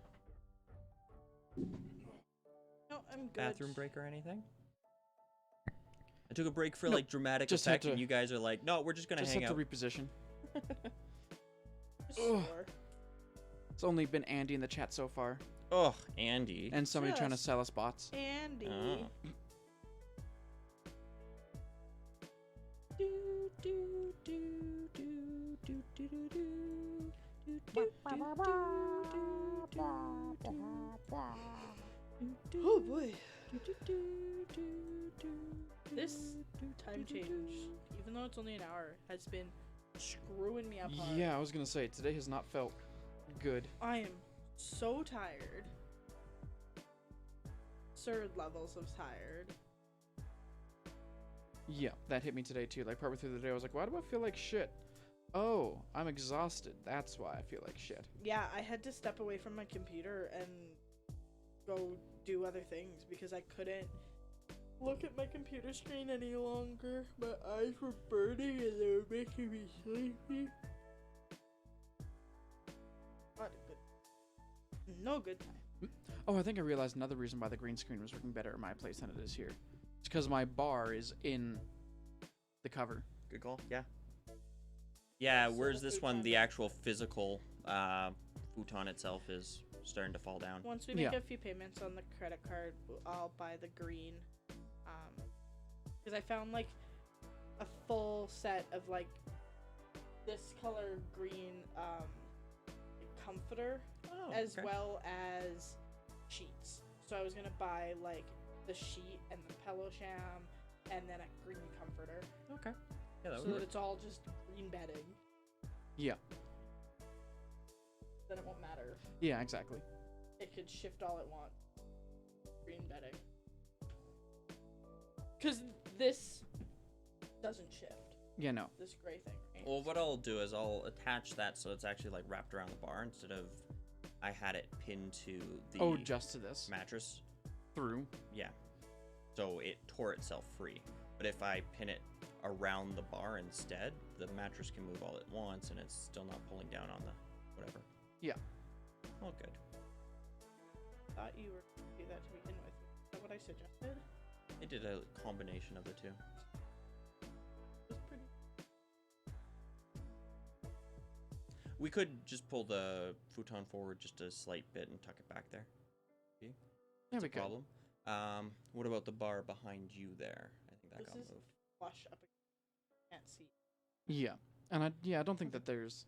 No, I'm good.
bathroom break or anything? I took a break for like dramatic effect, and you guys are like, no, we're just gonna hang out.
Just have to reposition.
Sure.
It's only been Andy in the chat so far.
Oh, Andy.
And somebody trying to
Just
sell us bots.
Andy.
Oh.
Oh boy. This time change, even though it's only an hour, has been screwing me up hard.
Yeah, I was gonna say today has not felt good.
I am so tired. Absurd levels of tired.
Yeah, that hit me today too. Like partway through the day, I was like, why do I feel like shit? Oh, I'm exhausted. That's why I feel like shit.
Yeah, I had to step away from my computer and go do other things because I couldn't look at my computer screen any longer. My eyes were burning and they were making me sleepy. Not a good. No good time.
Oh, I think I realized another reason why the green screen was working better at my place than it is here. It's because my bar is in the cover.
Good call. Yeah. Yeah,
So
whereas
the
this one,
futon-
the actual physical futon itself is starting to fall down.
Once we make a few payments on the credit card, I'll buy the green. Because I found like a full set of like this color green comforter as well as sheets. So I was gonna buy like the sheet and the pillow sham and then a green comforter.
Okay. Yeah, that
So
would
that
work.
it's all just green bedding.
Yeah.
Then it won't matter.
Yeah, exactly.
It could shift all it wants. Green bedding. Because this doesn't shift.
Yeah, no.
This gray thing. Right?
Well, what I'll do is I'll attach that so it's actually like wrapped around the bar instead of I had it pinned to the
just to this.
mattress.
Through.
Yeah. So it tore itself free. But if I pin it around the bar instead, the mattress can move all at once and it's still not pulling down on the whatever.
Yeah.
Oh, good.
Thought you were going to do that to begin with. Is that what I suggested?
It did a combination of the two.
It was pretty.
We could just pull the futon forward just a slight bit and tuck it back there. See?
There
That's
we
a
go.
problem. What about the bar behind you there? I think that
This
got
is-
moved.
Flush up. Can't see.
Yeah. And I don't think that there's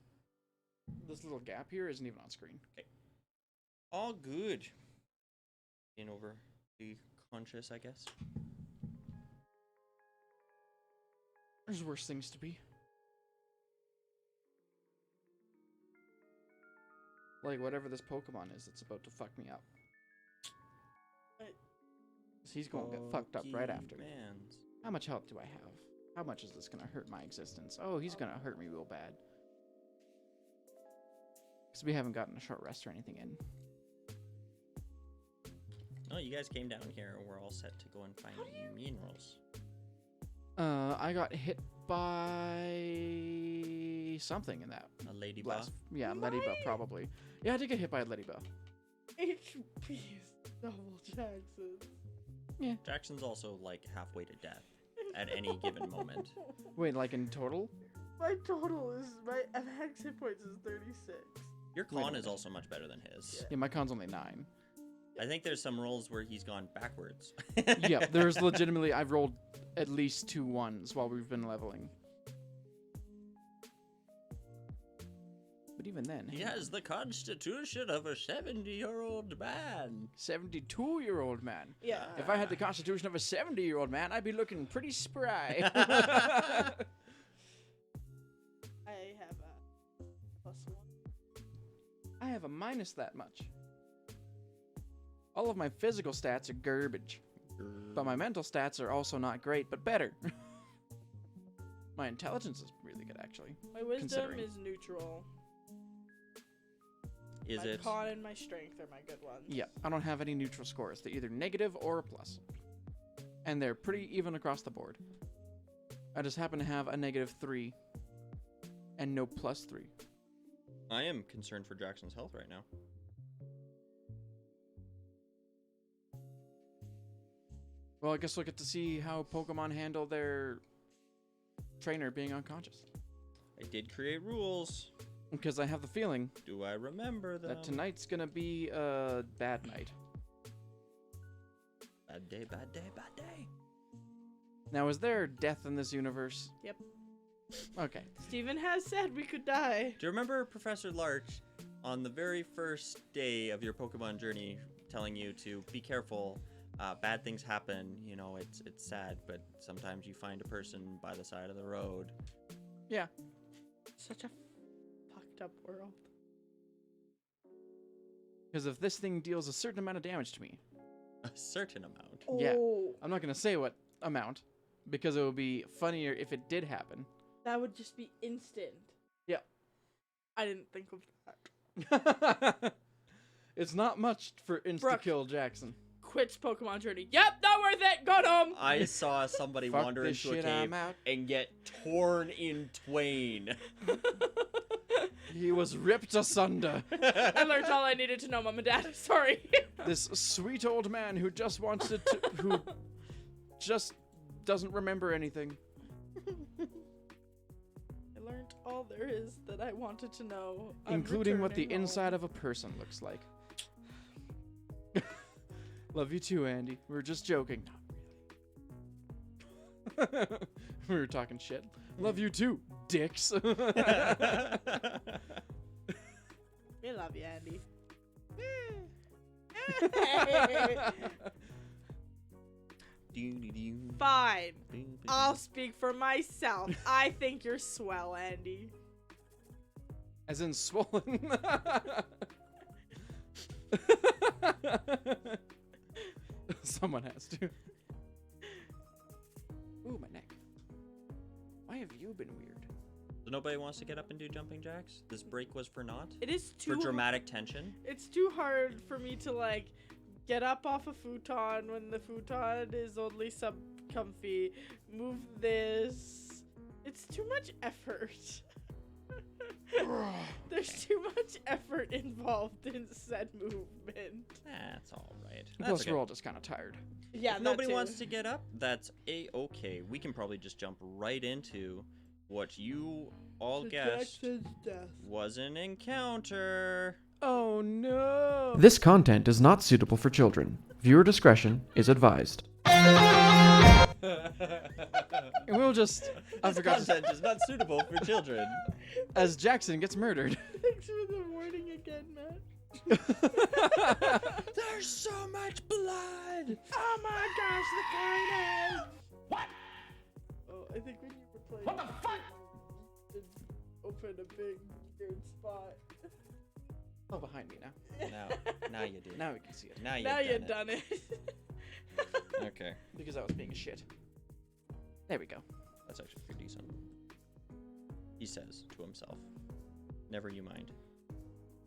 this little gap here isn't even on screen.
All good. In over the conscious, I guess.
There's worse things to be. Like whatever this Pokemon is, it's about to fuck me up.
What?
'Cause he's going to get fucked up right after.
Pokemans.
How much health do I have? How much is this gonna hurt my existence? Oh, he's gonna hurt me real bad. Because we haven't gotten a short rest or anything in.
Oh, you guys came down here and we're all set to go and find minerals.
I got hit by something in that.
A ladybug.
Yeah, ladybug probably. Yeah, I did get hit by a ladybug.
HP is double Jackson.
Jackson's also like halfway to death at any given moment.
Wait, like in total?
My total is my max hit points is 36.
Your
Wait a
con is
minute.
also much better than his.
Yeah, my con's only 9.
I think there's some rolls where he's gone backwards.
Yeah, there's legitimately, I've rolled at least 2 1s while we've been leveling. But even then,
He has the constitution of a 70-year-old man.
72-year-old man.
Yeah.
If I had the constitution of a 70-year-old man, I'd be looking pretty spry.
I have a +1.
I have a minus that much. All of my physical stats are garbage, but my mental stats are also not great, but better. My intelligence is really good, actually.
My wisdom
Considering.
is neutral.
Is
My
it?
con and my strength are my good ones.
Yeah, I don't have any neutral scores. They're either negative or a plus. And they're pretty even across the board. I just happen to have a -3 and no +3.
I am concerned for Jackson's health right now.
Well, I guess we'll get to see how Pokemon handle their trainer being unconscious.
I did create rules.
Because I have the feeling
Do I remember them?
that tonight's gonna be a bad night.
Bad day, bad day, bad day.
Now, is there death in this universe?
Yep.
Okay.
Steven has said we could die.
Do you remember Professor Larch on the very first day of your Pokemon journey telling you to be careful? Bad things happen. You know, it's sad, but sometimes you find a person by the side of the road.
Yeah.
Such a fucked up world.
Because if this thing deals a certain amount of damage to me,
A certain amount.
Yeah.
Oh,
I'm not gonna say what amount, because it would be funnier if it did happen.
that would just be instant.
Yeah.
I didn't think of that.
It's not much for insta-kill Jackson.
Quits Pokemon Journey. Yep, not worth it. Got him.
I saw somebody
Fuck
wander
this
into a
shit, I'm
cave
out.
and get torn in twain.
He was ripped asunder.
I learned all I needed to know, Mom and Dad. Sorry.
This sweet old man who just wants to, who just doesn't remember anything.
I learned all there is that I wanted to know. I'm
Including what the
returning home.
inside of a person looks like. Love you too, Andy. We were just joking. Not really. We were talking shit. Love you too, dicks.
We love you, Andy. Fine. I'll speak for myself. I think you're swell, Andy.
As in swollen. Someone has to. Ooh, my neck. Why have you been weird?
So nobody wants to get up and do jumping jacks? This break was for naught?
It is
For
too
dramatic tension?
It's too hard for me to like get up off a futon when the futon is only sub-comfy. Move this. It's too much effort. There's too much effort involved in said movement.
That's alright.
Plus, we're all just kind of tired.
Yeah,
If nobody wants to get up, that's a-okay. We can probably just jump right into what you all guessed was an encounter.
Oh no!
This content is not suitable for children. Viewer discretion is advised.
And we'll just. I
This
forgot.
content is not suitable for children.
As Jackson gets murdered.
Thanks for the warning again, Matt.
There's so much blood!
Oh my gosh, the kindness! What? Oh, I think when you replace. What the fuck? Open a big weird spot.
Oh, behind me now.
Now you do.
Now we can see it.
Now
Now
you've
you've done it.
Okay.
Because I was being a shit. There we go.
That's actually pretty decent. He says to himself, never you mind.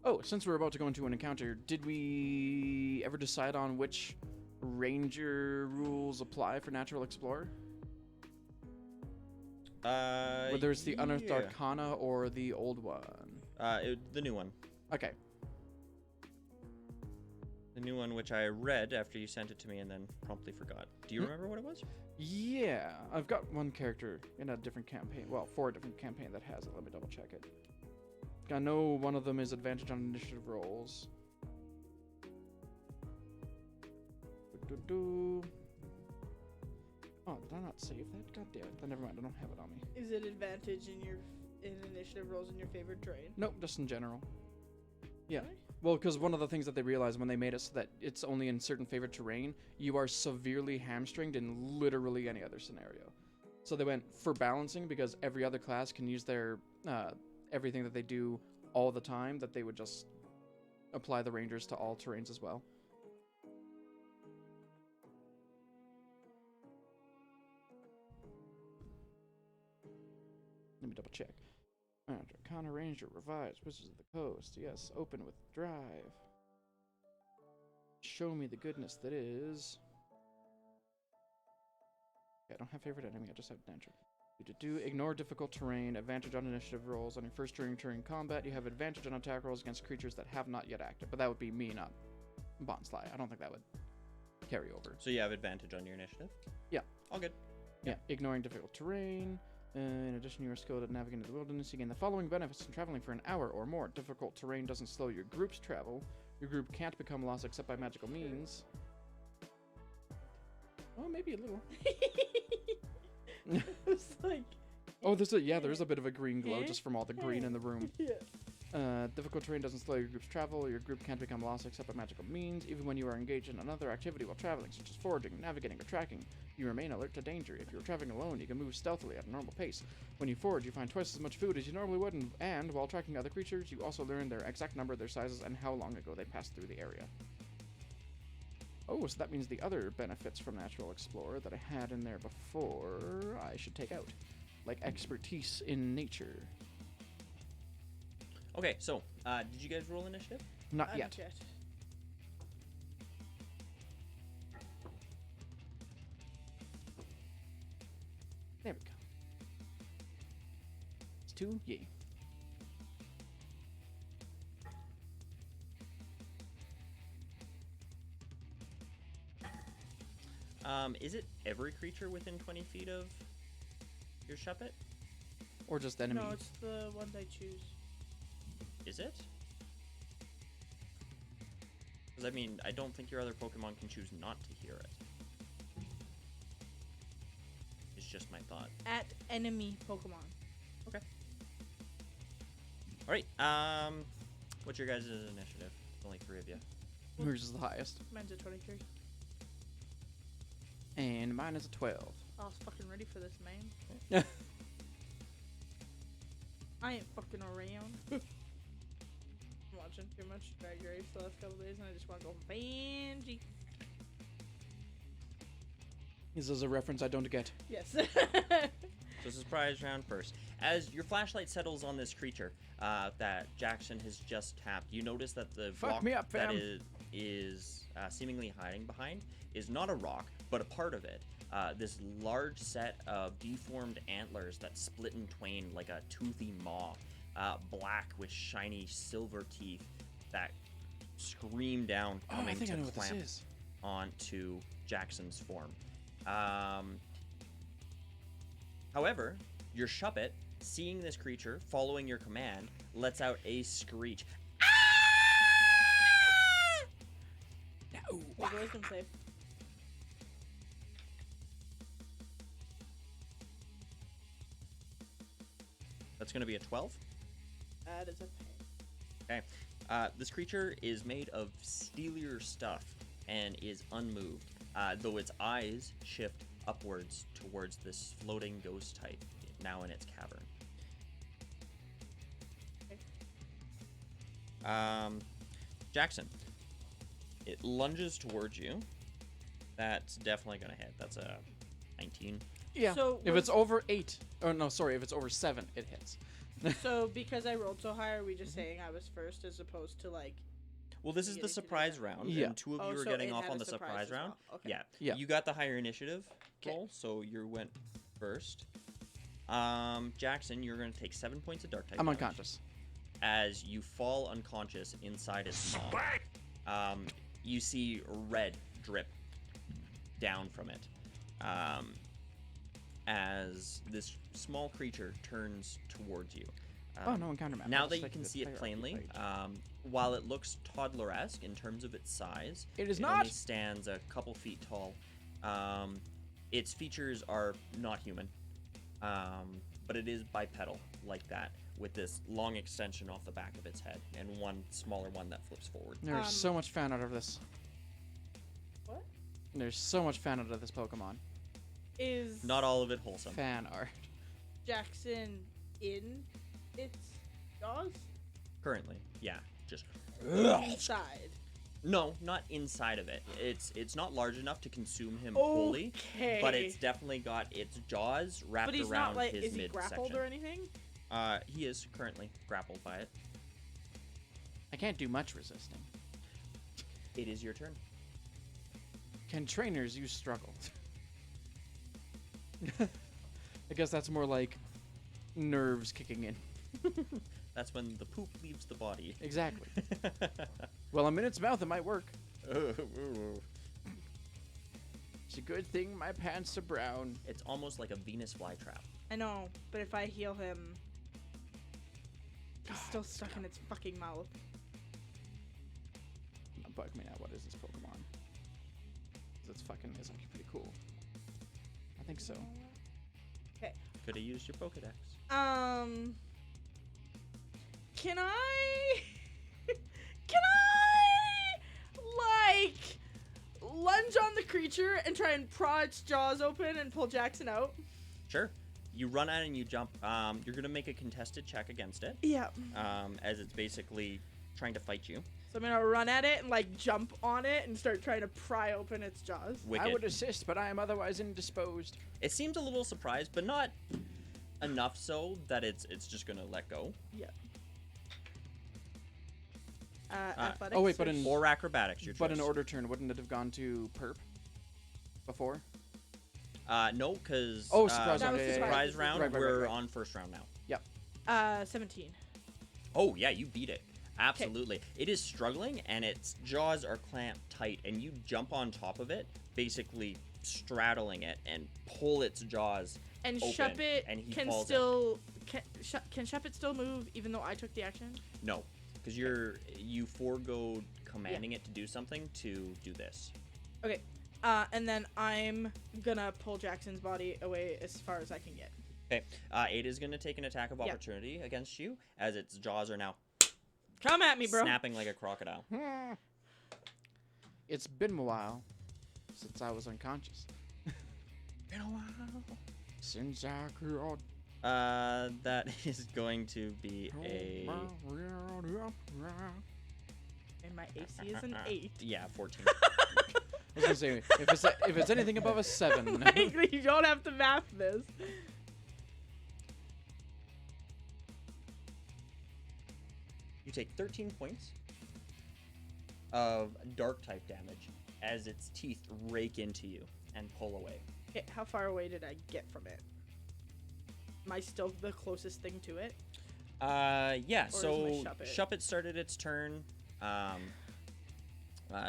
Oh, since we're about to go into an encounter, did we ever decide on which ranger rules apply for Natural Explorer? Whether it's the Unearthed
yeah.
Arcana or the old one.
The new one.
Okay.
The new one, which I read after you sent it to me and then promptly forgot. Do you remember what it was?
Yeah, I've got one character in a different campaign. Well, 4 different campaign that has it. Let me double check it. I know one of them is advantage on initiative rolls. Oh, did I not save that? God damn it. Then never mind. I don't have it on me.
Is it advantage in initiative rolls in your favorite terrain?
Nope, just in general. Yeah.
Really?
Well, because one of the things that they realized when they made it so that it's only in certain favorite terrain, you are severely hamstringed in literally any other scenario. So they went for balancing because every other class can use their everything that they do all the time, that they would just apply the rangers to all terrains as well. Let me double check. Arcana Ranger, revised, Wizards of the Coast. Yes, open with drive. Show me the goodness that is. Okay, I don't have favorite enemy, I just have adventure. Ignore difficult terrain, advantage on initiative rolls. On your first during combat, you have advantage on attack rolls against creatures that have not yet acted. But that would be me, not Bonsly. I don't think that would carry over.
So you have advantage on your initiative?
Yeah.
All good.
Yeah, ignoring difficult terrain. In addition, you are skilled at navigating the wilderness. You gain the following benefits from traveling for an hour or more. Difficult terrain doesn't slow your group's travel. Your group can't become lost except by magical means. Well, maybe a little.
It's like...
Oh, there's a bit of a green glow just from all the green in the room.
Yeah.
Difficult terrain doesn't slow your group's travel. Your group can't become lost except by magical means. Even when you are engaged in another activity while traveling, such as foraging, navigating, or tracking, you remain alert to danger. If you're traveling alone, you can move stealthily at a normal pace. When you forage, you find twice as much food as you normally would, and while tracking other creatures, you also learn their exact number, their sizes, and how long ago they passed through the area. Oh, so that means the other benefits from Natural Explorer that I had in there before, I should take out. Like expertise in nature.
Okay, so, did you guys roll initiative?
Not yet.
Not yet.
There we go. It's 2? Yay.
Is it every creature within 20 feet of your Shuppet?
Or just enemy.
No, it's the one I choose.
Is it? Because, I mean, I don't think your other Pokemon can choose not to hear it. It's just my thought.
At enemy Pokemon.
Okay. Alright, what's your guys' initiative? Only 3 of you.
Yours is the highest.
Mine's a 23.
And mine is a 12.
I was fucking ready for this, man. I ain't fucking around. I'm watching too much Drag Race the last couple days, and I just want to go Banji.
This is a reference I don't get.
Yes.
So surprise round first. As your flashlight settles on this creature that Jackson has just tapped, you notice that the
Fuck
rock
me up,
that
fam.
is seemingly hiding behind is not a rock, but a part of it. This large set of deformed antlers that split in twain like a toothy maw, black with shiny silver teeth that scream down, coming to clamp onto Jackson's form. However, your Shuppet, seeing this creature, following your command, lets out a screech.
No.
Make a wisdom save.
That's going to be a 12.
That is a pain.
Okay. This creature is made of steelier stuff and is unmoved, though its eyes shift upwards towards this floating ghost type now in its cavern.
Okay.
Jackson, it lunges towards you. That's definitely going to hit. That's a 19.
Yeah.
So
if
was-
it's over 8, or no, sorry, if it's over 7, it hits.
So because I rolled so high, are we just saying I was first as opposed to like?
Well, this is the
Getting to
surprise
different-
round,
Yeah.
and 2 of
Oh,
you are
so
getting
it
off
had
on
a
the
surprise
surprise
as well.
round.
Okay.
Yeah.
Yeah.
You got the higher initiative
'Kay.
roll, so you went first. Jackson, you're going to take 7 points of dark type
I'm
damage
unconscious.
as you fall unconscious inside its maw. You see red drip down from it as this small creature turns towards you.
Oh, no encounter map.
Now
I'll
that
just
you
take
can
the
see it
player
plainly,
page.
while it looks toddler-esque in terms of its size,
It is
it
not.
only stands a couple feet tall. Its features are not human, but it is bipedal like that, with this long extension off the back of its head and one smaller one that flips forward.
There's so much fan art of this.
What?
There's so much fan art of this Pokemon.
Is
Not all of it wholesome.
Fan art.
Jackson in its jaws?
Currently, yeah, just
Inside.
no, not inside of it. It's not large enough to consume him wholly,
Okay.
but it's definitely got its jaws wrapped
But he's
around
not like,
his
is he grappled
midsection.
or anything?
He is currently grappled by it.
I can't do much resisting.
It is your turn.
Can trainers use struggle? I guess that's more like nerves kicking in.
That's when the poop leaves the body.
Exactly. Well, I'm in its mouth. It might work. It's a good thing my pants are brown.
It's almost like a Venus flytrap.
I know, but if I heal him, he's still stuck in its fucking mouth.
Bug me out. What is this Pokemon? It's fucking. It's actually pretty cool. I think so.
Could have used your Pokedex.
Can I like lunge on the creature and try and paw its jaws open and pull Jackson out?
Sure. You run at it and you jump. You're gonna make a contested check against it.
Yeah.
As it's basically trying to fight you.
So I'm gonna run at it and like jump on it and start trying to pry open its jaws.
Wicked.
I would assist, but I am otherwise indisposed.
It seems a little surprised, but not enough so that it's just gonna let go.
Yeah. Athletics.
oh, wait, but
or
in-
Or acrobatics, your choice.
But in order turn, wouldn't it have gone to perp before?
No, because
Oh, surprise
That
round.
was
Yeah, yeah, yeah.
surprise round.
Right, right,
We're
right, right.
on first round now.
17.
Oh yeah, you beat it. Absolutely. It is struggling and its jaws are clamped tight, and you jump on top of it, basically straddling it and pull its jaws
And
open,
Shuppet
and he
can
falls
still can Shuppet still move even though I took the action?
No, because you forego commanding it to do something to do this.
Okay. And then I'm gonna pull Jackson's body away as far as I can get.
Okay. It is going to take an attack of
Yeah.
opportunity against you, as its jaws are now
Come at me, bro.
snapping like a crocodile.
It's been a while since I was unconscious.
Been a while.
Since I could.
That is going to be a
And my AC is an 8.
yeah, 14.
I was gonna say if it's anything above a 7.
Like, you don't have to math this.
You take 13 points of dark type damage as its teeth rake into you and pull away.
Okay, how far away did I get from it? Am I still the closest thing to it?
Yeah,
Or is
so
my Shuppet-
Shuppet started its turn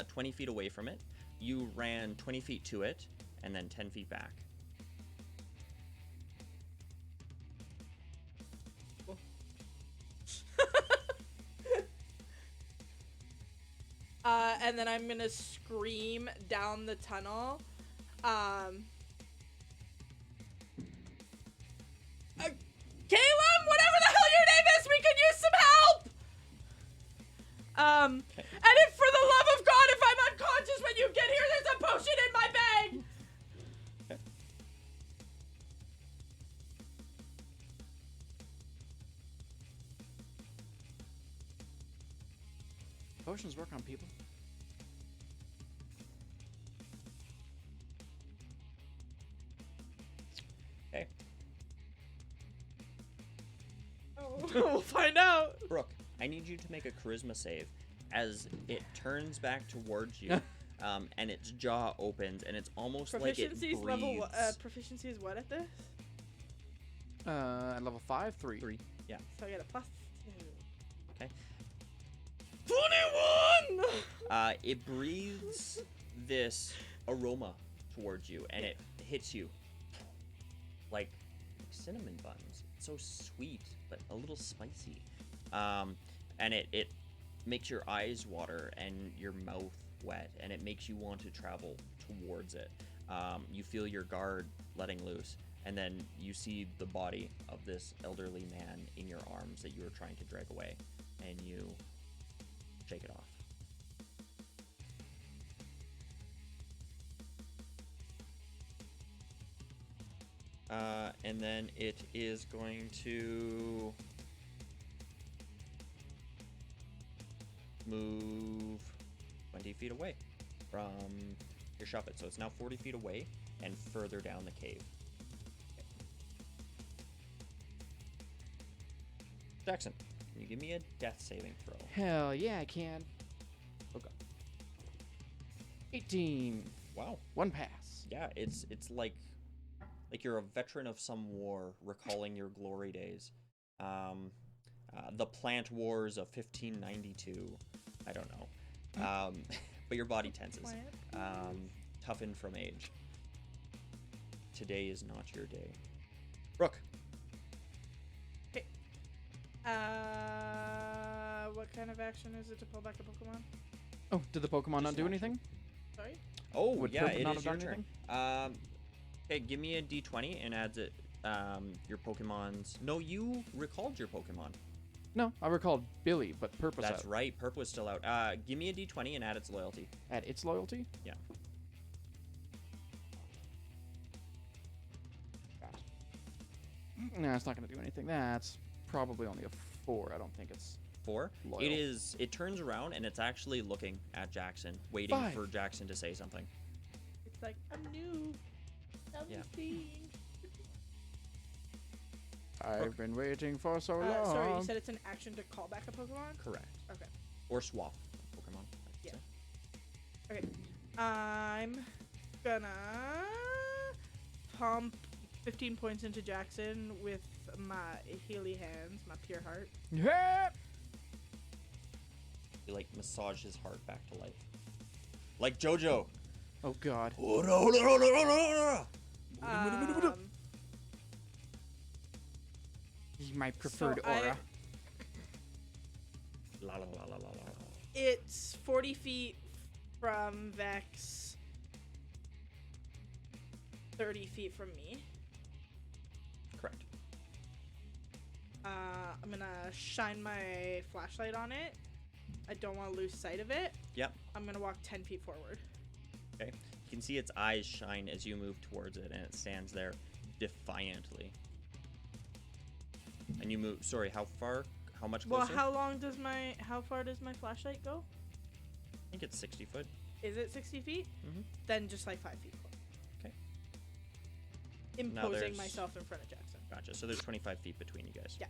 20 feet away from it. You ran 20 feet to it and then 10 feet back.
And then I'm gonna scream down the tunnel. Caleb, whatever the hell your name is, we could use some help! And if for the love of God, if I'm unconscious when you get here, there's a potion in my bag!
Potions work on people.
Okay.
We'll find out.
Brooke, I need you to make a charisma save as it turns back towards you. And its jaw opens, and it's almost like it
Proficiency's
breathes.
level. Proficiency is what at this?
At level 5, 3.
3. Yeah.
So I get a +2.
Okay.
21!
It breathes this aroma towards you, and it hits you like cinnamon buns. It's so sweet, but a little spicy. And it makes your eyes water and your mouth wet, and it makes you want to travel towards it. You feel your guard letting loose, and then you see the body of this elderly man in your arms that you were trying to drag away, and you shake it off. And then it is going to move 20 feet away from your Shuppet. So it's now 40 feet away and further down the cave. Okay. Jackson, can you give me a death saving throw?
Hell yeah, I can.
Okay.
18.
Wow.
1 pass.
Yeah, it's like you're a veteran of some war, recalling your glory days. The plant wars of 1592. I don't know. But your body tenses. Toughened from age. Today is not your day. Brooke.
Okay. What kind of action is it to pull back a Pokemon?
Oh, did the Pokemon not
Just
do
an action.
anything?
Sorry?
Oh,
Would
yeah,
Purple
it
not
is
have
your
done
turn. Okay, give me a d20 and adds it your Pokemon's. No, you recalled your Pokemon.
No, I recalled Billy, but Purp was
That's
out.
right. Perp was still out. Give me a d20 and add its loyalty.
At its loyalty?
Yeah.
No, it's not going to do anything. That's probably only a 4. I don't think it's
4.
loyal.
It turns around and it's actually looking at Jackson, waiting
5.
for Jackson to say something.
It's like, I'm new. I'm
Yeah.
seeing.
I've been waiting for so long.
Sorry, you said it's an action to call back a Pokemon?
Correct.
Okay.
Or swap Pokemon. I should
Yeah.
say.
Okay. I'm gonna pump 15 points into Jackson with my Healy hands, my pure heart.
Yeah.
You like massage his heart back to life. Like JoJo.
Oh God. My preferred
So
aura.
La la la la la la.
It's 40 feet from Vex, 30 feet from me.
Correct.
I'm gonna shine my flashlight on it. I don't want to lose sight of it.
Yep.
I'm gonna walk 10 feet forward.
Okay. You can see its eyes shine as you move towards it, and it stands there defiantly. And you move. Sorry, how far? How much closer?
Well, how far does my flashlight go?
I think it's 60 foot.
Is it 60 feet?
Mm-hmm.
Then just like 5 feet.
Okay.
Imposing
there's-
myself in front of Jackson.
Gotcha. So there's 25 feet between you guys.
Yeah.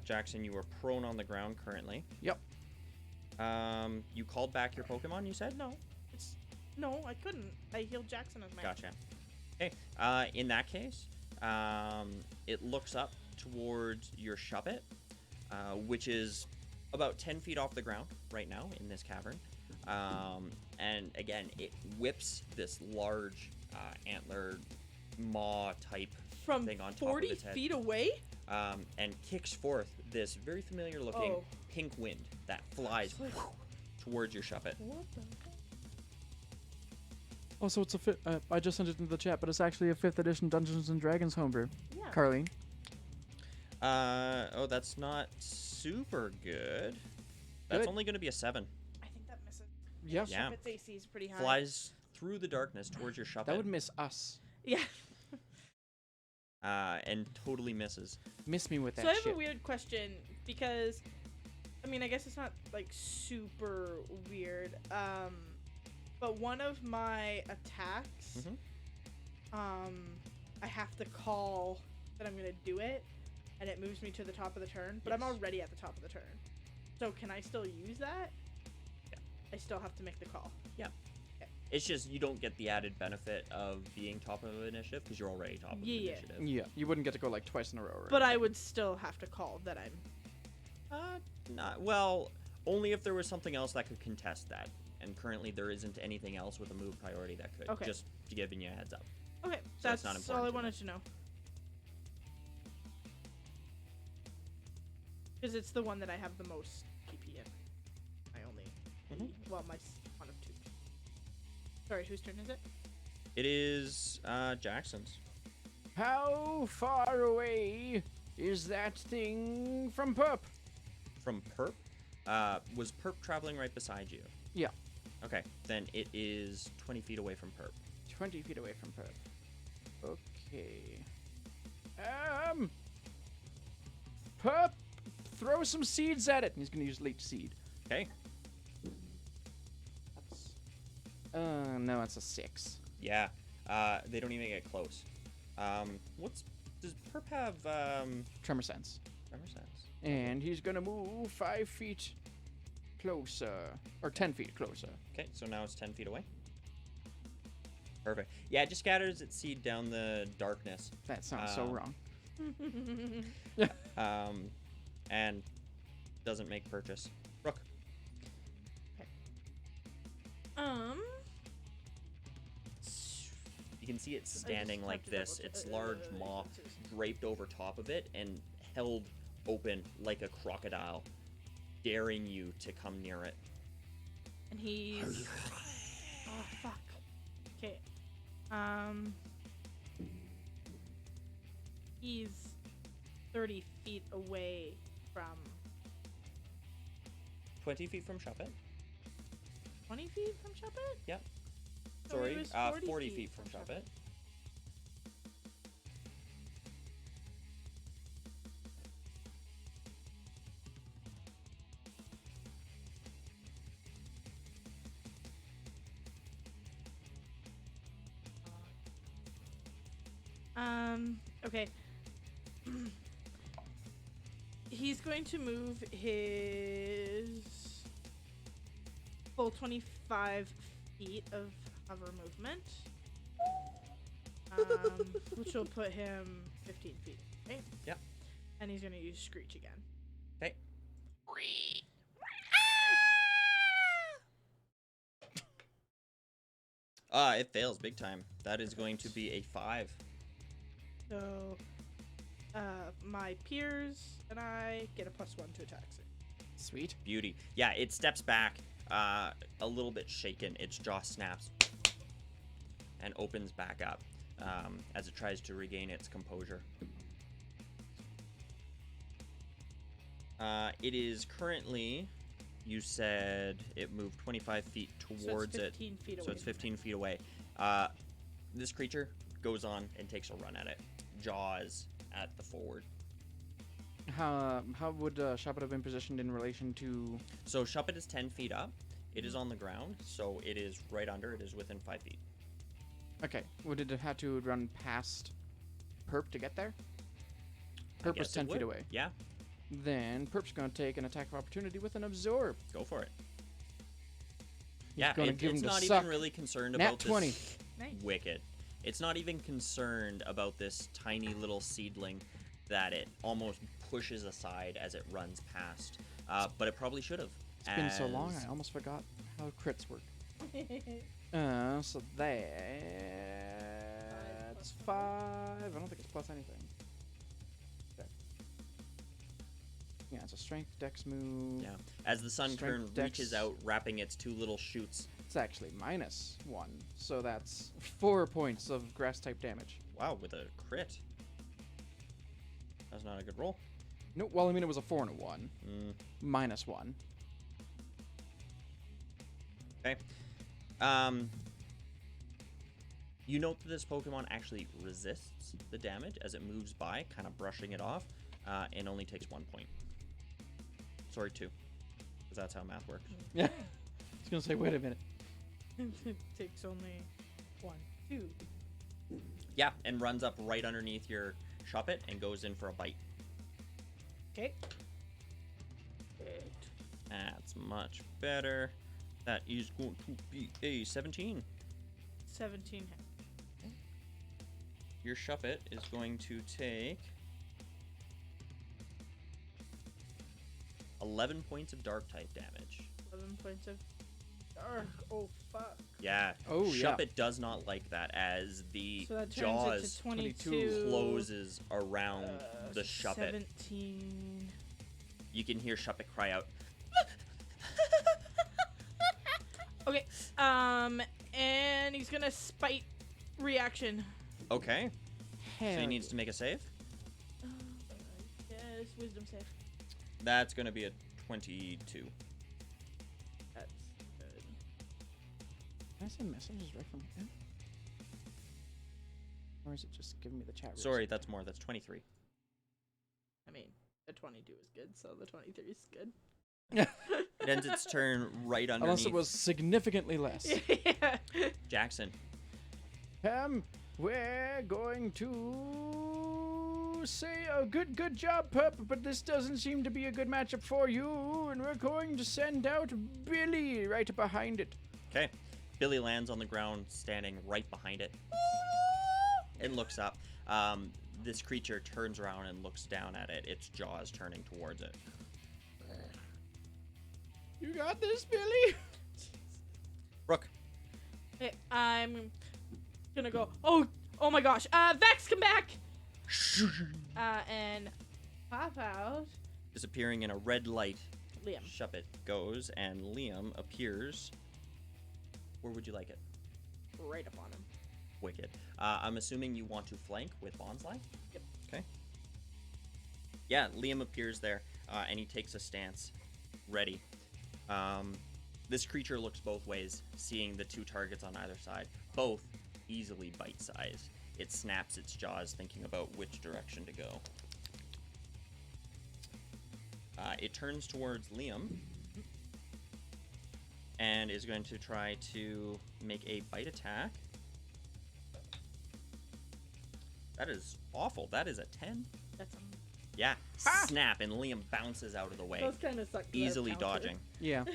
Jackson, you are prone on the ground currently.
Yep.
You called back your Pokemon, you said?
No, I couldn't. I healed Jackson as my
Gotcha. Okay. In that case, it looks up towards your Shuppet, which is about 10 feet off the ground right now in this cavern. And again, it whips this large antler maw type
From
thing on top
40
of its head.
feet away?
And kicks forth this very familiar looking
Oh.
pink wind that flies towards your Shuppet.
What the heck?
Oh, so it's a I just sent it into the chat, but it's actually a 5th edition Dungeons and Dragons homebrew.
Yeah.
Carleen.
Oh, that's not super good. That's
Good.
only going to be a 7.
I think that misses.
Yeah.
Yeah.
Its AC is pretty high.
Flies through the darkness towards your Shuppet.
That would miss us.
Yeah.
And totally misses.
Miss me with that
So I have
shit.
a weird question because, I mean, I guess it's not like super weird. But one of my attacks,
Mhm.
I have to call that I'm gonna do it, and it moves me to the top of the turn. But I'm
Yes.
already at the top of the turn. So can I still use that?
Yeah.
I still have to make the call.
Yeah.
Okay.
It's just you don't get the added benefit of being top of initiative because you're already top of
Yeah.
initiative.
Yeah, you wouldn't get to go like twice in a row. Or
But I
anything.
would still have to call that I'm.
Not well. Only if there was something else that could contest that. And currently there isn't anything else with a move priority that could.
Okay.
Just giving you a heads up.
Okay,
So it's
that's
not
all
important
I
to
wanted to know. Because it's the one that I have the most PP in. I only. Well, one of two. Sorry, whose turn is it?
It is Jackson's.
How far away is that thing from Perp?
From Perp? Was Perp traveling right beside you?
Yeah,
Okay, then it is 20 feet away from Perp.
20 feet away from Perp. Okay. Perp, throw some seeds at it. He's gonna use leech seed.
Okay.
That's. No, it's a 6.
Yeah. They don't even get close. Does Perp have
Tremor sense.
tremor sense?
And he's gonna move 5 feet closer, or 10 feet closer.
Okay, so now it's 10 feet away. Perfect. Yeah, it just scatters its seed down the darkness.
That sounds so wrong.
And doesn't make purchase. Rook. You can see it standing like this. Its large maw draped over top of it and held open like a crocodile, daring you to come near it.
And he's. Oh fuck. Okay. He's 30 feet away from.
20 feet from Shuppet.
20 feet from Shuppet?
Yep.
Oh,
Sorry,
it was
40 feet from Shuppet.
Okay. He's going to move his full 25 feet of hover movement. Which will put him 15 feet, right?
Yep.
And he's going to use Screech again.
Okay. It fails big time. That is going to be a 5.
So, my peers and I get a +1 to attacks.
Sweet.
Beauty. Yeah, it steps back, a little bit shaken. Its jaw snaps and opens back up as it tries to regain its composure. It is currently, you said it moved 25 feet towards
so it's 15 feet away.
So it's 15 feet away. This creature goes on and takes a run at it. Jaws at the forward.
How would Shuppet have been positioned in relation to?
So Shuppet is 10 feet up. It is on the ground, so it is right under. It is within 5 feet.
Okay, would it have had to run past Perp to get there?
I
Perp was
guess it
10 feet
would.
away.
Yeah,
Then Perp's gonna take an attack of opportunity with an absorb.
go for it.
He's
Yeah,
gonna give
it's
him the
not
suck.
even really concerned
Nat
about
20.
this
Nice.
wicked. It's not even concerned about this tiny little seedling that it almost pushes aside as it runs past. But it probably should have.
It's been so long, I almost forgot how crits work. So that's 5. I don't think it's plus anything. Okay. Yeah, it's a strength dex move.
Yeah. As the sun
Strength
kern
dex.
reaches out, wrapping its 2 little shoots.
It's actually -1, so that's 4 points of grass type damage.
Wow, with a crit. That's not a good roll.
No, well, I mean, it was a 4 and a 1. -1.
Okay. You note that this Pokemon actually resists the damage as it moves by, kind of brushing it off, and only takes 1 point. Sorry, 2. Because that's how math works.
Yeah. I was gonna say, wait a minute.
It takes only 1, 2.
Yeah, and runs up right underneath your Shuppet and goes in for a bite.
Okay.
That's much better. That is going to be a 17.
17 hit.
Your Shuppet is going to take 11 points of dark type damage.
11 points of dark. Oh, fuck.
Yeah.
Oh, yeah.
Shuppet does not like that as the
So that turns it
jaws
to 22.
closes around the Shuppet.
17.
You can hear Shuppet cry out.
Okay. And he's gonna spite reaction.
Okay. So he
Hell
needs to make a save.
Yes, wisdom save.
That's going to be a 22.
That's good.
Can I send messages right from here? Or is it just giving me the chat rules?
Sorry, that's more. That's 23.
I mean, the 22 is good, so the 23 is good.
It ends its turn right underneath
Unless it was significantly less.
Yeah.
Jackson.
We're going to say a good job, Pup, but this doesn't seem to be a good matchup for you, and we're going to send out Billy right behind it.
Okay. Billy lands on the ground, standing right behind it. And looks up. This creature turns around and looks down at it, its jaws turning towards it.
You got this, Billy?
Rook.
Okay, I'm gonna go. Oh my gosh. Vex, come back. And pop out.
Disappearing in a red light.
Liam.
Shuppet goes, and Liam appears. Where would you like it?
Right up on him.
Wicked. I'm assuming you want to flank with Bonsly?
Yep.
Okay. Yeah, Liam appears there, and he takes a stance. Ready. This creature looks both ways, seeing the two targets on either side. Both easily bite-sized. It snaps its jaws, thinking about which direction to go. It turns towards Liam, and is going to try to make a bite attack. That is awful. That is a 10.
That's
Yeah, snap, and Liam bounces out of the way,
those kind of suck.
easily dodging.
Yeah.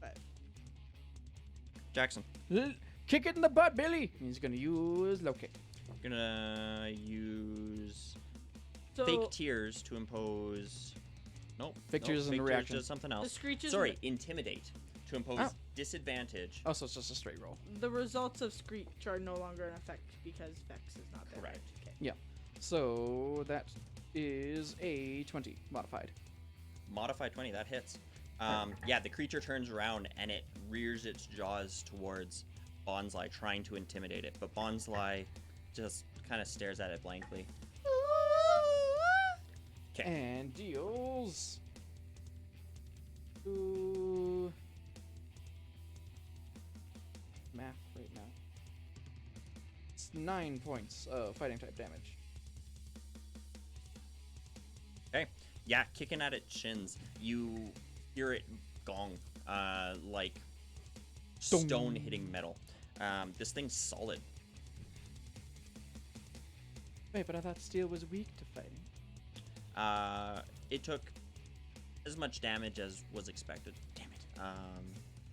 But
Jackson,
Kick it in the butt, Billy. He's gonna use low kick.
gonna use
so
fake tears to impose. Nope.
Fake tears isn't a
fake
reaction.
does something
the
else.
screeches.
Sorry, intimidate to impose
Oh.
disadvantage.
Oh, so it's just a straight roll.
The results of screech are no longer in effect because Vex is not there.
Correct.
Okay.
Yeah. So that is a 20 modified.
Modified 20, that hits. Yeah, the creature turns around and it rears its jaws towards Bonsly, trying to intimidate it, but Bonsly just kind of stares at it blankly. Okay.
And deals. Ooh. Math right now. It's 9 points of fighting type damage.
Okay. Yeah, kicking at its shins. You hear it gong, like stone
Dong.
hitting metal. This thing's solid.
Wait, but I thought steel was weak to fighting.
It took as much damage as was expected.
Damn it.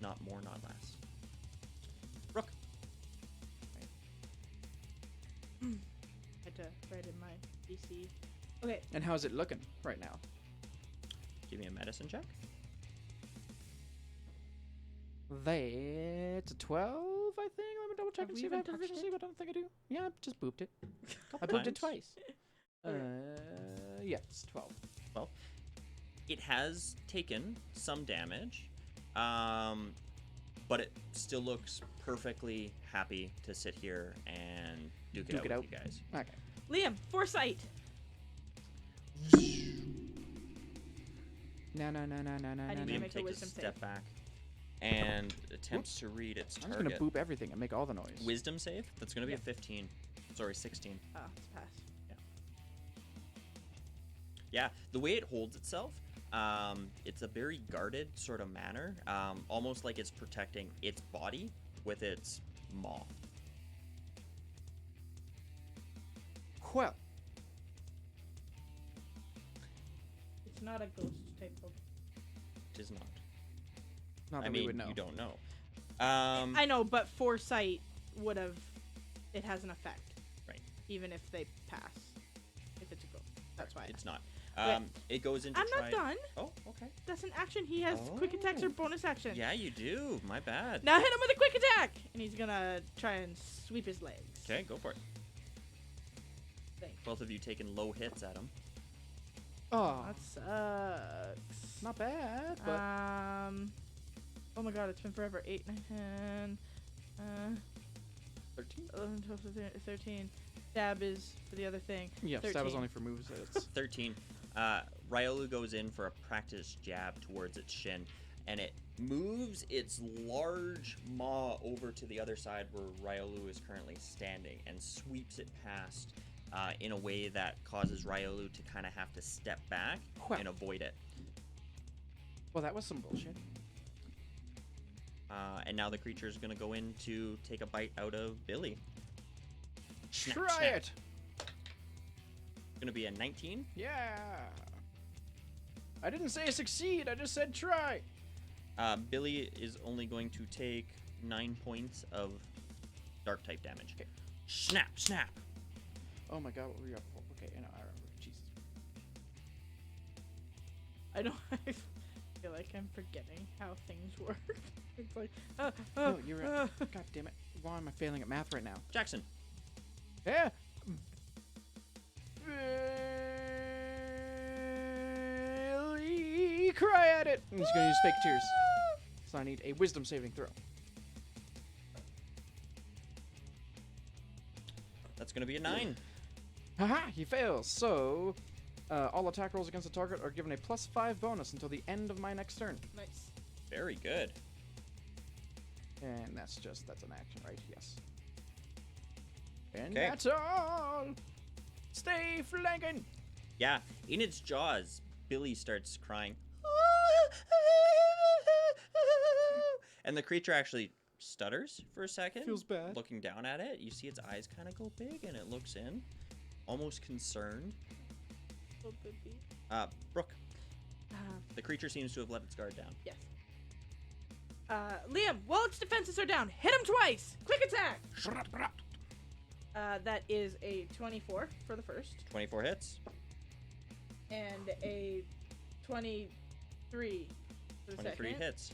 Not more, not less. Rook.
Had to write in my DC. Okay.
And how's it looking right now?
Give me a medicine check.
That's a 12, I think. Let me double check
Have
and
we
see if I
even
have
touched
proficiency,
it?
but I don't think I do. Yeah, I just booped it. I
Couple
booped it
times.
twice. Yes, 12.
It has taken some damage, but it still looks perfectly happy to sit here and duke it out with you guys.
Okay.
Liam, foresight.
No.
I need to
Liam
make a
takes a
wisdom
step
save.
back and attempts to read its
I'm just gonna
target.
boop everything and make all the noise.
Wisdom save? That's going to be
Yeah.
a 15. Sorry, 16.
Oh, it's passed.
Yeah, the way it holds itself, it's a very guarded sort of manner, almost like it's protecting its body with its maw.
Well,
It's not a ghost type of.
It is not.
not
I
that
mean,
we would know.
you don't know.
I know, but foresight would have. It has an effect.
Right.
Even if they pass. If it's a go. That's why.
It's not.
Okay.
It goes into.
I'm not done.
Oh, okay.
That's an action. He has quick attacks or bonus action.
Yeah, you do. My bad.
Now hit him with a quick attack, and he's gonna try and sweep his legs.
Okay, go for it.
Thanks.
Both of you taking low hits at him.
Oh,
That sucks.
not bad, but
Oh my god, it's been forever. 8, 9, 10.
13.
11, 12, 13. Stab is for the other thing.
Yeah,
13.
that was only for moves. It's
13. Ryolu goes in for a practice jab towards its shin, and it moves its large maw over to the other side where Ryolu is currently standing and sweeps it past in a way that causes Ryolu to kind of have to step back
Well.
and avoid it.
well, that was some bullshit.
And now the creature is going to go in to take a bite out of Billy. Snap,
Try
snap.
it.
Going to be a 19.
Yeah. I didn't say succeed. I just said try.
Billy is only going to take 9 points of dark type damage.
Okay.
Snap, snap.
Oh my god, what were you up for? Okay, I know, I remember. Jesus.
I know. I feel like I'm forgetting how things work. It's like,
No, you're right. God damn it. Why am I failing at math right now?
Jackson.
Yeah. Billy, cry at it. And he's gonna use fake tears. So I need a wisdom saving throw.
That's going to be a 9.
Haha, he fails. So, all attack rolls against the target are given a +5 bonus until the end of my next turn.
nice.
Very good.
And that's an action, right? Yes. And
Okay.
that's all. Stay flanking.
Yeah, in its jaws, Billy starts crying. And the creature actually stutters for a second.
Feels bad.
Looking down at it, you see its eyes kind of go big, and it looks in, almost concerned.
So baby.
Brooke,
Uh,
the creature seems to have let its guard down.
yes. Liam, while its defenses are down, hit him twice. Quick attack. That is a 24 for the first,
24 hits.
and a 23 for the
23
second.
hits.